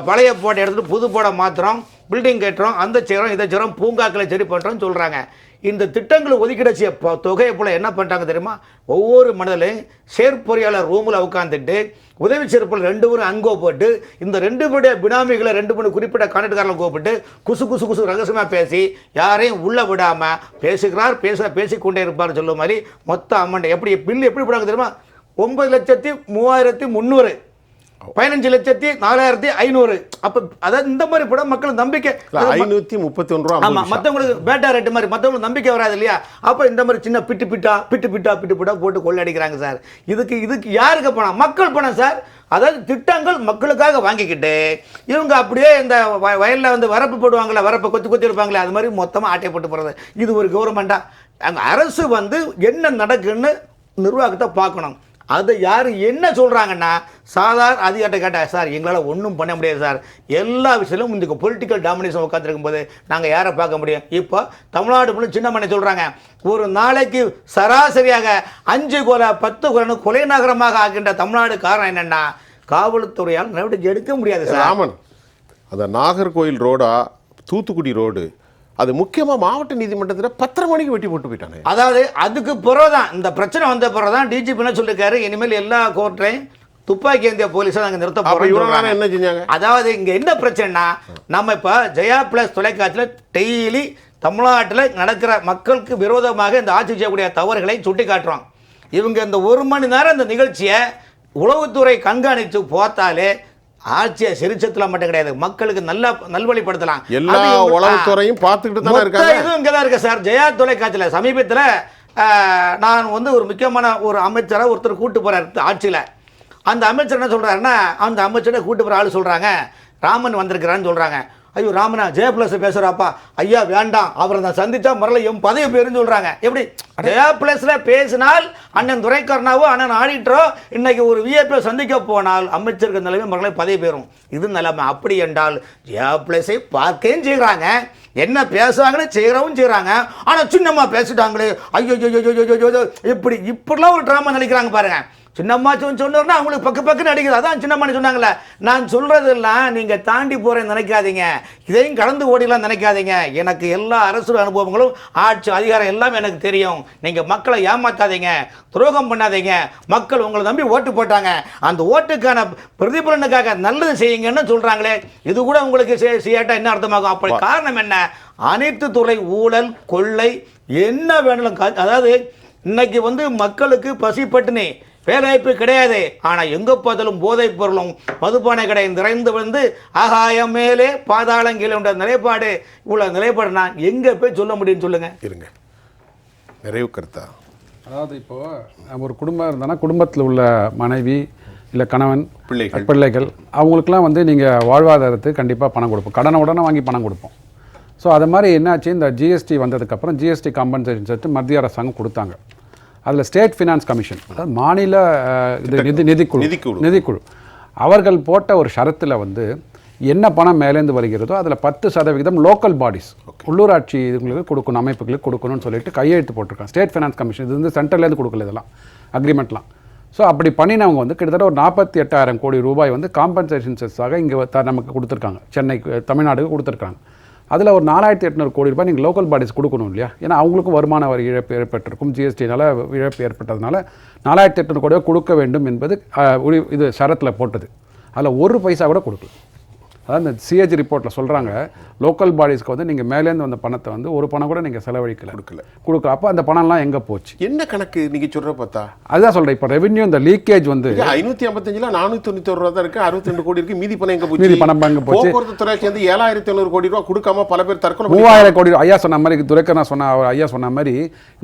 பழைய போட்டை எடுத்துகிட்டு புது போட மாற்றுறோம், பில்டிங் கட்டுறோம், அந்த செய்கிறோம், இதை செய்கிறோம், பூங்காக்களை சரி பண்ணுறோம்னு சொல்கிறாங்க. இந்த திட்டங்களை ஒதுக்கிடச்சிய தொகையை போல் என்ன பண்ணுறாங்க தெரியுமா? ஒவ்வொரு மண்டலையும் செயற்பொறியாளர் ரூமில் உட்காந்துட்டு உதவி செயற்பொருள் 2 பேரும் அங்கோ போட்டு இந்த 2 பேருடைய பினாமிகளை 2-3 குறிப்பிட்ட கான்ட்ராக்ட்காரங்களை கூப்பிட்டு குசு ரகசியமாக பேசி யாரையும் உள்ளே விடாமல் பேசிக்கொண்டே இருப்பார் சொல்லும் மாதிரி மொத்த அமௌண்ட் எப்படி பில்லு எப்படி போடாங்க தெரியுமா? 9,03,300, 15,04,500. அப்போ அதாவது இந்த மாதிரி கூட மக்கள் நம்பிக்கை 531 ரூபா. ஆமாம், மற்றவங்களுக்கு பேட்டா ரேட்டு மாதிரி மற்றவங்களுக்கு நம்பிக்கை வராது இல்லையா? அப்போ இந்த மாதிரி சின்ன பிட்டு போட்டு கொள்ளடிக்கிறாங்க சார். இதுக்கு யாருக்கு பணம்? மக்கள் பணம் சார். அதாவது திட்டங்கள் மக்களுக்காக வாங்கிக்கிட்டு இவங்க அப்படியே இந்த வயலில் வரப்பு போடுவாங்களே, வரப்பை கொத்தி இருப்பாங்களே, அது மாதிரி மொத்தமாக ஆட்டை போட்டு போகிறது. இது ஒரு கவர்மெண்ட்டாக? அங்கே அரசு என்ன நடக்குன்னு நிர்வாகத்தை பார்க்கணும். அதை யார் என்ன சொல்கிறாங்கன்னா, சாதாரண அதிகாரிட்ட கேட்டால் சார் எங்களால் ஒன்றும் பண்ண முடியாது சார், எல்லா விஷயத்திலும் இந்த பொலிட்டிக்கல் டாமினேஷன் உட்காந்துருக்கும் போது நாங்கள் யாரை பார்க்க முடியும்? இப்போ தமிழ்நாடு சின்னமனை சொல்கிறாங்க, ஒரு நாளைக்கு சராசரியாக 5 கொலை 10 கொலை கொலை நகரமாக ஆகின்ற தமிழ்நாடு காரணம் என்னென்னா காவல்துறையால் நடவடிக்கை எடுக்க முடியாது சார். ராமன், அந்த நாகர்கோயில் ரோடா தூத்துக்குடி ரோடு அது முக்கியமாக மாவட்ட நீதிமன்றத்தில் 10:30 மணிக்கு வெட்டி போட்டு போயிட்டாங்க. அதாவது அதுக்கு பிறகுதான் இந்த பிரச்சனை வந்த பிறகுதான் டிஜிபி என்ன சொல்லியிருக்காரு, இனிமேல் எல்லா கோர்ட்லையும் துப்பாக்கி ஏந்திய போலீஸை நாங்கள் நிறுத்த போகிறோம். என்ன செஞ்சாங்க? அதாவது இங்கே என்ன பிரச்சனைனா, நம்ம இப்போ ஜெயா பிளஸ் தொலைக்காட்சியில் டெய்லி தமிழ்நாட்டில் நடக்கிற மக்களுக்கு விரோதமாக இந்த ஆட்சி செய்யக்கூடிய தவறுகளை சுட்டி காட்டுறோம். இவங்க இந்த 1 மணி நேரம் இந்த நிகழ்ச்சியை உளவுத்துறை கண்காணித்து பார்த்தாலே ஆட்சியை சிரிச்சத்துல மட்டும் கிடையாது, மக்களுக்கு நல்வழிப்படுத்தலாம். எல்லா உளவுத்துறையும் பார்த்துக்கிட்டு தான் இருக்காங்க. இதுவும் இங்கே தான் இருக்கு சார். ஜெயா தொலைக்காட்சியில் சமீபத்தில் நான் ஒரு முக்கியமான ஒரு அமைச்சரை ஒருத்தர் கூட்டு போகிறார் ஆட்சியில். அந்த அமைச்சர் என்ன சொல்கிறாருன்னா, அந்த அமைச்சரை கூட்டு போகிற ஆள் சொல்கிறாங்க ராமன் வந்திருக்கிறான்னு சொல்கிறாங்க. ஐயோ ராமனா ஜெயபிளஸ் பேசுகிறாப்பா, ஐயா வேண்டாம், அவரை நான் சந்தித்தா மரல என் பதவி பேருன்னு சொல்கிறாங்க. எப்படி ஜெயபிளஸில் பேசினால் அண்ணன் துரைக்கருணாவோ அண்ணன் ஆடிட்டரோ இன்னைக்கு ஒரு விஐபியை சந்திக்க போனால் அமைச்சருக்கு நிலைமை மரலை பதவி பெறும். இது நிலைமை. அப்படி என்றால் ஜெயபிளஸை பார்க்கவும் செய்கிறாங்க, என்ன பேசுறாங்கன்னு செய்கிறவும் செய்கிறாங்க. ஆனால் சின்னம்மா பேசிட்டாங்களே, ஐயோ இப்படிலாம் ஒரு ட்ராமா நடிக்கிறாங்க பாருங்க. சின்னம்மா சொன்னோம்னா அவங்களுக்கு பக்கம் நடிக்குது. அதான் சின்னம்மான்னு சொன்னாங்களே. நான் சொல்கிறதெல்லாம் நீங்கள் தாண்டி போகிறேன்னு நினைக்காதீங்க, இதையும் கடந்து ஓடிலாம் நினைக்காதீங்க. எனக்கு எல்லா அரசு அனுபவங்களும் ஆட்சி அதிகாரம் எல்லாம் எனக்கு தெரியும். நீங்கள் மக்களை ஏமாற்றாதீங்க, துரோகம் பண்ணாதீங்க. மக்கள் உங்களை நம்பி ஓட்டு போட்டாங்க, அந்த ஓட்டுக்கான பிரதிபலனுக்காக நல்லது செய்யுங்கன்னு சொல்கிறாங்களே, இது கூட உங்களுக்கு செய்யாட்டா என்ன அர்த்தமாகும்? அப்படி காரணம் என்ன? அனைத்து துறை ஊழல் கொள்ளை என்ன வேணாலும், அதாவது இன்னைக்கு மக்களுக்கு பசிப்பட்டினி, வேலைவாய்ப்பு கிடையாது. ஆனால் எங்கே பார்த்தாலும் போதைப் பொருளும் மதுபான கடை நிறைந்து ஆகாயம் மேலே பாதாளம் கீழே உள்ள நிலைப்பாடு. இவ்வளோ நிலைப்பாடு நான் எங்கே போய் சொல்ல முடியும்னு சொல்லுங்கள். இருங்க, நிறைவு கருத்தா. அதாவது இப்போது ஒரு குடும்பம் இருந்தானா குடும்பத்தில் உள்ள மனைவி இல்லை கணவன் பிள்ளைகள் அவங்களுக்குலாம் நீங்கள் வாழ்வாதாரத்துக்கு கண்டிப்பாக பணம் கொடுப்போம், கடனை உடனே வாங்கி பணம் கொடுப்போம். ஸோ அது மாதிரி என்னாச்சு, இந்த ஜிஎஸ்டி வந்ததுக்கப்புறம் ஜிஎஸ்டி காம்பன்சேஷன் சேர்த்து மத்திய அரசாங்கம் கொடுத்தாங்க. அதில் ஸ்டேட் ஃபினான்ஸ் கமிஷன், அதாவது மாநில இது நிதிக்குழு அவர்கள் போட்ட ஒரு ஷரத்தில் என்ன பணம் மேலேருந்து வருகிறதோ அதில் 10% லோக்கல் பாடிஸ், உள்ளூராட்சி இதுங்களுக்கு கொடுக்கணும், அமைப்புகளுக்கு கொடுக்கணும்னு சொல்லிட்டு கையெழுத்து போட்டிருக்காங்க. ஸ்டேட் ஃபினான்ஸ் கமிஷன் இது சென்ட்ரல்லேருந்து கொடுக்கல இதெல்லாம் அக்ரிமெண்ட்லாம். ஸோ அப்படி பண்ணினவங்க கிட்டத்தட்ட ஒரு 48,000 கோடி ரூபாய் காம்பன்சேஷன் செஸ்ஸாக இங்கே நமக்கு கொடுத்துருக்காங்க, சென்னைக்கு தமிழ்நாடுக்கு கொடுத்துருக்காங்க. அதில் ஒரு 4,800 கோடி ரூபாய் நீங்கள் லோக்கல் பாடிஸ் கொடுக்கணும் இல்லையா? ஏன்னா அவங்களுக்கும் வருமான வரி இழப்பு ஏற்பட்டிருக்கும், ஜிஎஸ்டினால் இழப்பு ஏற்பட்டதுனால 4,800 கோடி ரூபாய் கொடுக்க வேண்டும் என்பது இது ஷரத்தில் போட்டது. அதில் ஒரு பைசா கூட கொடுக்கல. அதாவது இந்த சிஏஜி ரிப்போர்ட்டில் சொல்கிறாங்க, லோக்கல் பாடிஸ்க்கு நீங்கள் மேலேருந்து வந்த பணத்தை ஒரு பணம் கூட நீங்கள் கொடுக்கல. அப்போ அந்த பணம்லாம் எங்கே போச்சு? என்ன கணக்கு நீங்கள் சொல்கிற பார்த்தா? அதுதான் சொல்கிறேன். இப்போ ரெவென்யூ இந்த லீக்கேஜ் 555 491 ரூபா தான் இருக்குது, 62 கோடி இருக்குது, மீதி பணம் எங்கே போச்சு? மீதி பணம் எங்கே போச்சு? போக்குவரத்து துறை சேர்ந்து 7,800 கோடி ரூபா கொடுக்காம பல பேர் தற்கொலை. 3,000 கோடி ஐயா சொன்ன மாதிரி, துரைக்கண்ணா ஐயா சொன்ன மாதிரி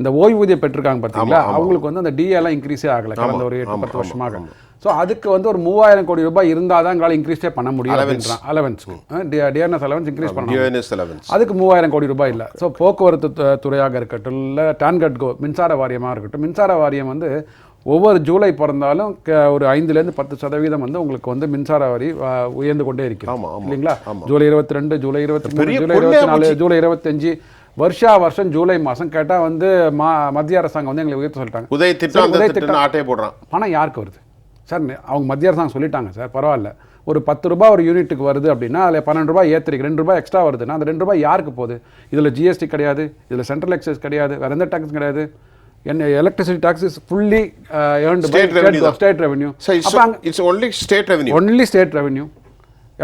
இந்த ஓய்வூதியம் பெற்றிருக்காங்க பார்த்தீங்களா, அவங்களுக்கு அந்த டிஏலாம் இன்க்ரீஸே ஆகலை கடந்த ஒரு 8-10 வருஷமாக. ஸோ அதுக்கு ஒரு 3,000 கோடி ரூபாய் இருந்தால் தான் எங்களால் இன்க்ரீஸே பண்ண முடியும் அப்படின்றான். அலவன்ஸ்க்கு டிஆர்எஸ் அலவன்ஸ் இன்க்ரீஸ் பண்ணணும், அதுக்கு 3,000 கோடி ரூபாய் இல்லை. ஸோ போக்குவரத்து துறையாக இருக்கட்டும், இல்லை டான்கட்கோ மின்சார வாரியமாக இருக்கட்டும், மின்சார வாரியம் ஒவ்வொரு ஜூலை பிறந்தாலும் ஒரு 5-10% உங்களுக்கு மின்சார வரி உயர்ந்து கொண்டே இருக்கிறது இல்லைங்களா? ஜூலை 22, ஜூலை 23, ஜூலை 24, ஜூலை 25 வருஷம் ஜூலை மாதம் கேட்டால் மத்திய அரசாங்கம் எங்களை உயர்த்த சொல்லிட்டாங்க. உதய திட்டம் ஆட்டையை போடுறான். பணம் யாருக்கு வருது சார்? அவங்க மத்திய அரசாங்கம் சொல்லிட்டாங்க சார், பரவாயில்ல, ஒரு 10 ரூபாய் ஒரு யூனிட்டுக்கு வருது அப்படின்னா அதில் 12 ரூபாய் ஏற்றிருக்கு, 2 ரூபாய் எக்ஸ்ட்ரா வருதுன்னா அந்த 2 ரூபாய் யாருக்கு போகுது? இதில் ஜிஎஸ்டி கிடையாது, இதில் சென்ட்ரல் எக்ஸைஸ் கிடையாது, வேறு எந்த டேக்ஸ் கிடையாது. என்ன electricity tax is fully earned by state revenue. It's only state revenue. Only state revenue.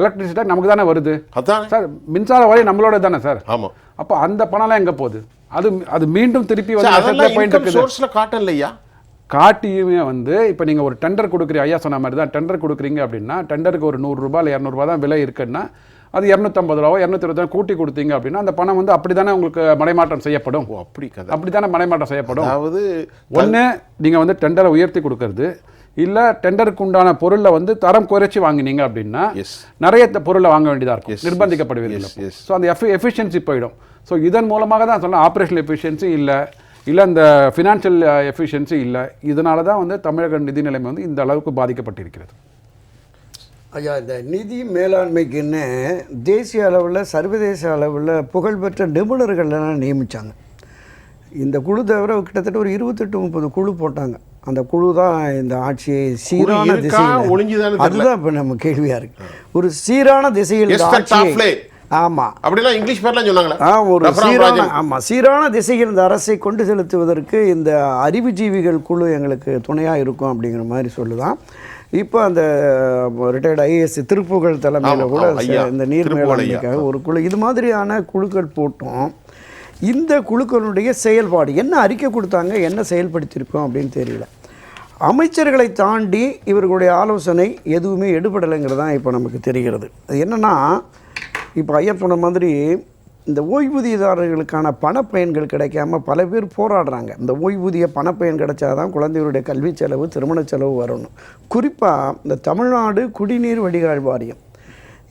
Electricity tax நமக்கு தானே வருது சார், மின்சார வரி நம்மளோட தானே சார். ஆமாம். அப்போ அந்த பணம்லாம் எங்கே போகுது? அது மீண்டும் திருப்பி காட்டலையா? காட்டியுமே இப்போ நீங்கள் ஒரு டெண்டர் கொடுக்குறீங்க, ஐயா சொன்ன மாதிரி தான் டெண்டர் கொடுக்குறீங்க அப்படின்னா டெண்டருக்கு ஒரு 100 ரூபாய் இல்லை 200 ரூபா தான் விலை இருக்குன்னா அது 250 ரூபா 220 கூட்டி கொடுத்தீங்க அப்படின்னா அந்த பணம் அப்படி தானே உங்களுக்கு மடைமாற்றம் செய்யப்படும். அப்படி தானே மடைமாற்றம் செய்யப்படும். அதாவது ஒன்று நீங்கள் டெண்டரை உயர்த்தி கொடுக்கறது, இல்லை டெண்டருக்கு உண்டான பொருளை தரம் குறைச்சி வாங்கினீங்க அப்படின்னா நிறைய பொருளை வாங்க வேண்டியதாக இருக்கும், நிர்பந்திக்கப்படுவீர்கள். ஸோ அந்த எஃபிஷியன்சி போயிடும். ஸோ இதன் மூலமாக தான் சொல்லலாம் ஆப்ரேஷனல் எஃபிஷியன்சி இல்லை இந்த ஃபினான்ஷியல் எஃபிஷியன்சி இல்லை. இதனால தான் தமிழக நிதி நிலைமை இந்த அளவுக்கு பாதிக்கப்பட்டிருக்கிறது. ஐயா, இந்த நிதி மேலாண்மைக்குன்னு தேசிய அளவில் சர்வதேச அளவில் புகழ்பெற்ற நிபுணர்கள்லாம் நியமித்தாங்க. இந்த குழு தவிர கிட்டத்தட்ட ஒரு 28-30 குழு போட்டாங்க. அந்த குழு தான் இந்த ஆட்சியை சீரான திசையில், அதுதான் இப்போ நம்ம கேள்வியாக இருக்குது, ஒரு சீரான திசையில் ஆட்சியை. ஆமாம், அப்படிலாம் இங்கிலீஷ் பேர்லாம் சொன்னாங்களா? ஒரு சீரான திசையில் இந்த அரசை கொண்டு செலுத்துவதற்கு இந்த அறிவுஜீவிகள் குழு எங்களுக்கு துணையாக இருக்கும் அப்படிங்கிற மாதிரி சொல்லுதான். இப்போ அந்த ரிட்டையர்டு ஐஏஎஸ் திருப்புகழ் தலைமையில் கூட இந்த நீர் மேலாண்மைக்காக ஒரு குழு, இது மாதிரியான குழுக்கள் போட்டோம். இந்த குழுக்களுடைய செயல்பாடு என்ன அறிக்கை கொடுத்தாங்க, என்ன செயல்படுத்தியிருக்கோம் அப்படின்னு தெரியல. அமைச்சர்களை தாண்டி இவர்களுடைய ஆலோசனை எதுவுமே எடுபடலைங்கிறது தான் இப்போ நமக்கு தெரிகிறது. அது என்னென்னா, இப்போ ஐயா சொன்ன மாதிரி இந்த ஓய்வூதியதாரர்களுக்கான பணப்பயன்கள் கிடைக்காம பல பேர் போராடுறாங்க. இந்த ஓய்வூதிய பணப்பயன் கிடைச்சாதான் குழந்தைகளுடைய கல்வி செலவு, திருமண செலவு வரணும். குறிப்பாக இந்த தமிழ்நாடு குடிநீர் வடிகால் வாரியம்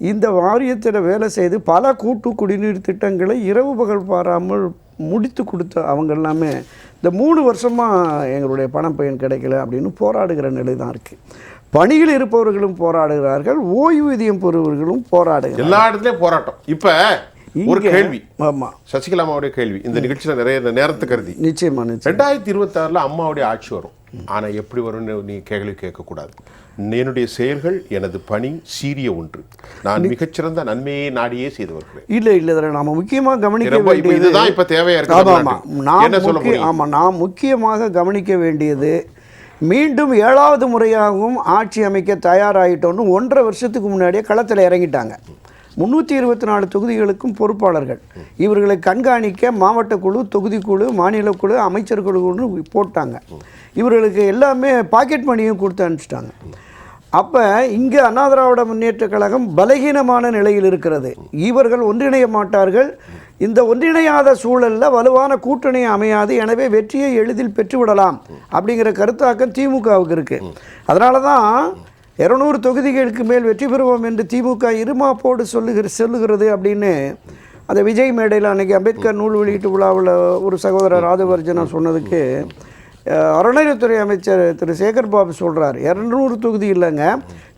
இந்த வாரியத்தில் வேலை செய்து பல கூட்டு குடிநீர் திட்டங்களை இரவு பகல் பாராமல் முடித்து கொடுத்த அவங்க எல்லாமே இந்த 3 வருஷமாக எங்களுடைய பணம் பயன் கிடைக்கல அப்படின்னு போராடுகிற நிலை தான் இருக்குது. பணியில் இருப்பவர்களும் போராடுகிறார்கள், ஓய்வூதியம் பெறுவர்களும் போராடுகிறார்கள். எல்லா இடத்துலையும் போராட்டம். இப்போ ஒரு கேள்வி, ஆமாம், சசிகலா அம்மாவுடைய கேள்வி இந்த நிகழ்ச்சியில் நிறைய நேரத்தை கருதி நிச்சயமா 2026 அம்மாவுடைய ஆட்சி வரும். ஆனால் எப்படி வரும்னு நீ கேள்வி கேட்கக்கூடாது. என்னுடைய செயல்கள் எனது பணி சீரிய ஒன்று, நான் மிகச்சிறந்த நன்மையை நாடியே செய்து வருகிறேன். இல்லை இதில் நாம் முக்கியமாக கவனிக்க வேண்டியது இதுதான் இப்போ தேவையா இருக்கு. நாம் முக்கியமாக கவனிக்க வேண்டியது, மீண்டும் 7வது முறையாகவும் ஆட்சி அமைக்க தயாராகிட்டோன்னு 1.5 வருஷத்துக்கு முன்னாடியே களத்தில் இறங்கிட்டாங்க. 324 தொகுதிகளுக்கும் பொறுப்பாளர்கள், இவர்களை கண்காணிக்க மாவட்ட குழு, தொகுதிக்குழு, மாநில குழு, அமைச்சர் குழுன்னு போட்டாங்க. இவர்களுக்கு எல்லாமே பாக்கெட் மணியும் கொடுத்து அனுப்பிச்சிட்டாங்க. அப்போ இங்கே அண்ணா திராவிட முன்னேற்ற கழகம் பலகீனமான நிலையில் இருக்கிறது. இவர்கள் ஒன்றிணைய மாட்டார்கள். இந்த ஒன்றிணையாத சூழலில் வலுவான கூட்டணி அமையாது. எனவே வெற்றியை எளிதில் பெற்றுவிடலாம் அப்படிங்கிற கருத்தாக்கம் திமுகவுக்கு இருக்குது. அதனால தான் 200 தொகுதிகளுக்கு மேல் வெற்றி பெறுவோம் என்று திமுக இருமாப்போடு சொல்லுகிறது அப்படின்னு அந்த விஜய் மேடையில் அன்றைக்கி அம்பேத்கர் நூல் வெளியீட்டு விழாவில் ஒரு சகோதரர் ராஜவர்ஜனா சொன்னதுக்கு அறநிலையத்துறை அமைச்சர் திரு சேகர் பாபு சொல்கிறார், 200 தொகுதி இல்லைங்க,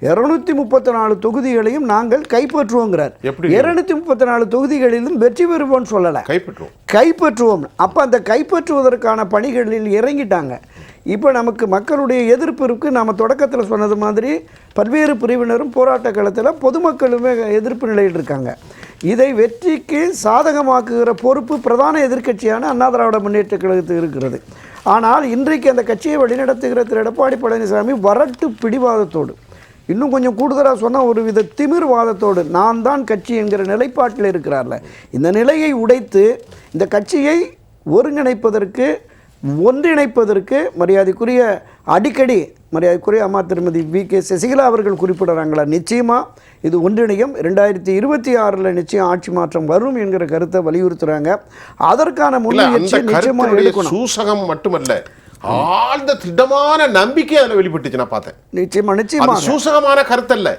234 தொகுதிகளையும் நாங்கள் கைப்பற்றுவோங்கிறார். 234 தொகுதிகளிலும் வெற்றி பெறுவோம்னு சொல்லலை, கைப்பற்றுவோம். அப்போ அந்த கைப்பற்றுவதற்கான பணிகளில் இறங்கிட்டாங்க. இப்போ நமக்கு மக்களுடைய எதிர்ப்பு இருக்குது. நம்ம தொடக்கத்தில் சொன்னது மாதிரி பல்வேறு பிரிவினரும் போராட்ட களத்தில் பொதுமக்களுமே எதிர்ப்பு நிலையில் இருக்காங்க. இதை வெற்றிக்கு சாதகமாக்குகிற பொறுப்பு பிரதான எதிர்க்கட்சியான அண்ணா திராவிட முன்னேற்ற கழகத்துக்கு இருக்கிறது. ஆனால் இன்றைக்கு அந்த கட்சியை வழிநடத்துகிற திரு எடப்பாடி பழனிசாமி வரட்டு பிடிவாதத்தோடு, இன்னும் கொஞ்சம் கூடுதலாக சொன்னால் ஒரு வித திமிர்வாதத்தோடு நான் தான் கட்சி என்கிற நிலைப்பாட்டில் இருக்கிறார்ல, இந்த நிலையை உடைத்து இந்த கட்சியை ஒருங்கிணைப்பதற்கு, ஒன்றிணைப்பதற்கு அடிக்கடி மரியாதைக்குரிய அம்மா திருமதி வி.கே. சசிகலா அவர்கள் குறிப்பிடுறாங்களா, நிச்சயமாக இது ஒன்றிணையும், 2026 நிச்சயம் ஆட்சி மாற்றம் வரும் என்கிற கருத்தை வலியுறுத்துறாங்க. அதற்கான முன்முயற்சி நிச்சயமாக எடுக்கணும். சூசகம் மட்டுமல்ல, ஆழ்ந்த திட்டமான நம்பிக்கை அதில் வெளிப்பட்டுச்சு. நான் பார்த்தேன். நிச்சயமா சூசகமான கருத்தல்ல,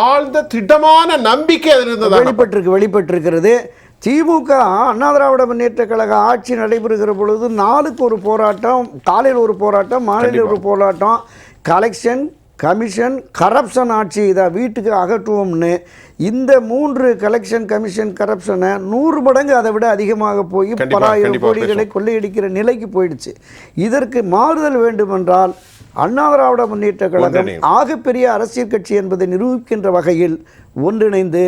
ஆழ்ந்த திட்டமான நம்பிக்கை அதில் இருந்தது, வெளிப்பட்டிருக்கிறது. திமுக அண்ணா திராவிட முன்னேற்ற கழக ஆட்சி நடைபெறுகிற பொழுது நாளுக்கு ஒரு போராட்டம், காலையில் ஒரு போராட்டம், மாலையில் ஒரு போராட்டம், கலெக்ஷன் கமிஷன் கரப்ஷன் ஆட்சி இதை வீட்டுக்கு அகற்றுவோம்னு இந்த 3 கலெக்ஷன் கமிஷன் கரப்ஷனை 100 மடங்கு அதை விட அதிகமாக போய் பல ஆயிரம் கோடிகளை கொள்ளையடிக்கிற நிலைக்கு போயிடுச்சு. இதற்கு மாறுதல் வேண்டுமென்றால் அண்ணா திராவிட முன்னேற்ற கழகம் ஆகப்பெரிய அரசியல் கட்சி என்பதை நிரூபிக்கின்ற வகையில் ஒன்றிணைந்து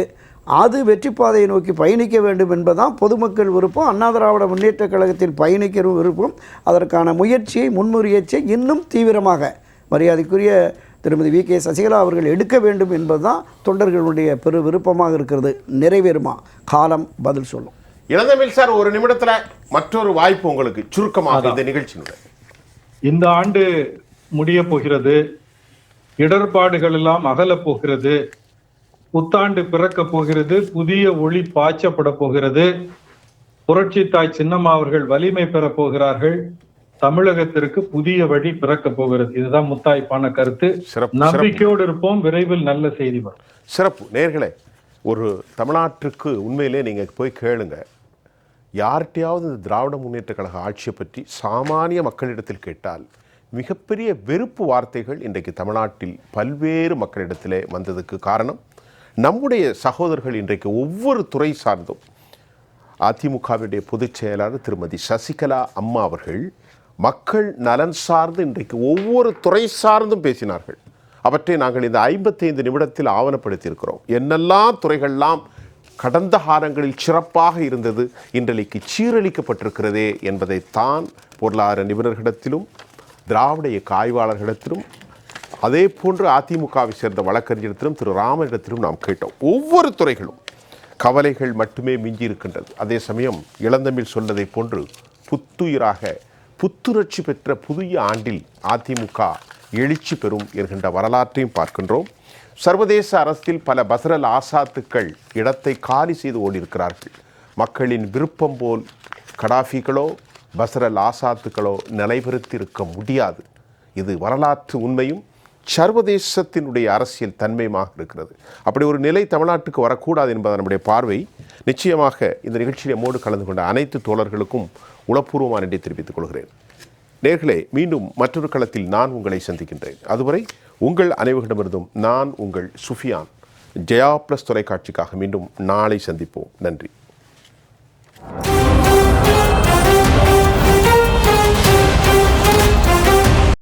அது வெற்றி பாதையை நோக்கி பயணிக்க வேண்டும் என்பதுதான் பொதுமக்கள் விருப்பம். அண்ணா திராவிட முன்னேற்ற கழகத்தில் பயணிக்கிற விருப்பம். அதற்கான முன்முயற்சியை இன்னும் தீவிரமாக மரியாதைக்குரிய திருமதி வி.கே. சசிகலா அவர்கள் எடுக்க வேண்டும் என்பதுதான் தொண்டர்களுடைய பெரு விருப்பமாக இருக்கிறது. நிறைவேறுமா? காலம் பதில் சொல்லும். இளந்தமிழ் சார், ஒரு நிமிடத்தில் மற்றொரு வாய்ப்பு உங்களுக்கு சுருக்கமாக இந்த நிகழ்ச்சியினுடைய. இந்த ஆண்டு முடிய போகிறது, இடர்பாடுகள் எல்லாம் அகலப் போகிறது, புத்தாண்டு பிறக்க போகிறது, புதிய ஒளி பாய்ச்சப்பட போகிறது, புரட்சி தாய் சின்னம்மா அவர்கள் வலிமை பெற போகிறார்கள், தமிழகத்திற்கு புதிய வழி பிறக்க போகிறது. இதுதான் முத்தாய்ப்பான கருத்து. நம்பிக்கையோடு இருப்போம், விரைவில் நல்ல செய்தி வரும். சிறப்பு. நேயர்களே, ஒரு தமிழ்நாட்டுக்கு உண்மையிலே நீங்க போய் கேளுங்க, யார்கிட்டையாவது இந்த திராவிட முன்னேற்ற கழக ஆட்சியை பற்றி சாமானிய மக்களிடத்தில் கேட்டால் மிகப்பெரிய வெறுப்பு வார்த்தைகள் இன்றைக்கு தமிழ்நாட்டில் பல்வேறு மக்களிடத்திலே வந்ததுக்கு காரணம் நம்முடைய சகோதரர்கள் இன்றைக்கு ஒவ்வொரு துறை சார்ந்தும் அதிமுகவுடைய பொதுச் செயலாளர் திருமதி சசிகலா அம்மா அவர்கள் மக்கள் நலன் சார்ந்து இன்றைக்கு ஒவ்வொரு துறை சார்ந்தும் பேசினார்கள். அவற்றை நாங்கள் இந்த 55 நிமிடத்தில் ஆவணப்படுத்தியிருக்கிறோம். என்னெல்லாம் துறைகள்லாம் கடந்த காலங்களில் சிறப்பாக இருந்தது இன்றைக்கு சீரழிக்கப்பட்டிருக்கிறதே என்பதைத்தான் பொருளாதார நிபுணர்களிடத்திலும் திராவிட இயக்க ஆய்வாளர்களிடத்திலும் அதே போன்று அதிமுகவை சேர்ந்த வழக்கறிஞரிடத்திலும் திரு ராமனிடத்திலும் நாம் கேட்டோம். ஒவ்வொரு துறைகளும் கவலைகள் மட்டுமே மிஞ்சி இருக்கின்றது. அதே சமயம் இளந்தமிழ் சொன்னதை போன்று புத்துணர்ச்சி பெற்ற புதிய ஆண்டில் அதிமுக எழுச்சி பெறும் என்கின்ற வரலாற்றையும் பார்க்கின்றோம். சர்வதேச அரசில் பல பஸ்ரல் ஆசாத்துக்கள் இடத்தை காலி செய்து ஓடியிருக்கிறார்கள். மக்களின் விருப்பம் போல் கடாஃபிகளோ பஸ்ரல் ஆசாத்துக்களோ நிலைபெறுத்தி இருக்க முடியாது. இது வரலாற்று உண்மையும் சர்வதேசத்தினுடைய அரசியல் தன்மையமாக இருக்கிறது. அப்படி ஒரு நிலை தமிழ்நாட்டுக்கு வரக்கூடாது என்பது நம்முடைய பார்வை. நிச்சயமாக இந்த நிகழ்ச்சியில் நம்மோடு கலந்து கொண்ட அனைத்து தோழர்களுக்கும் உளப்பூர்வமான நன்றி தெரிவித்துக் கொள்கிறேன். நேர்களே, மீண்டும் மற்றொரு களத்தில் நான் உங்களை சந்திக்கின்றேன். அதுவரை உங்கள் அனைவரிடமிருந்தும் நான் உங்கள் சுஃபியான். ஜெயா பிளஸ் தொலைக்காட்சிக்காக மீண்டும் நாளை சந்திப்போம். நன்றி.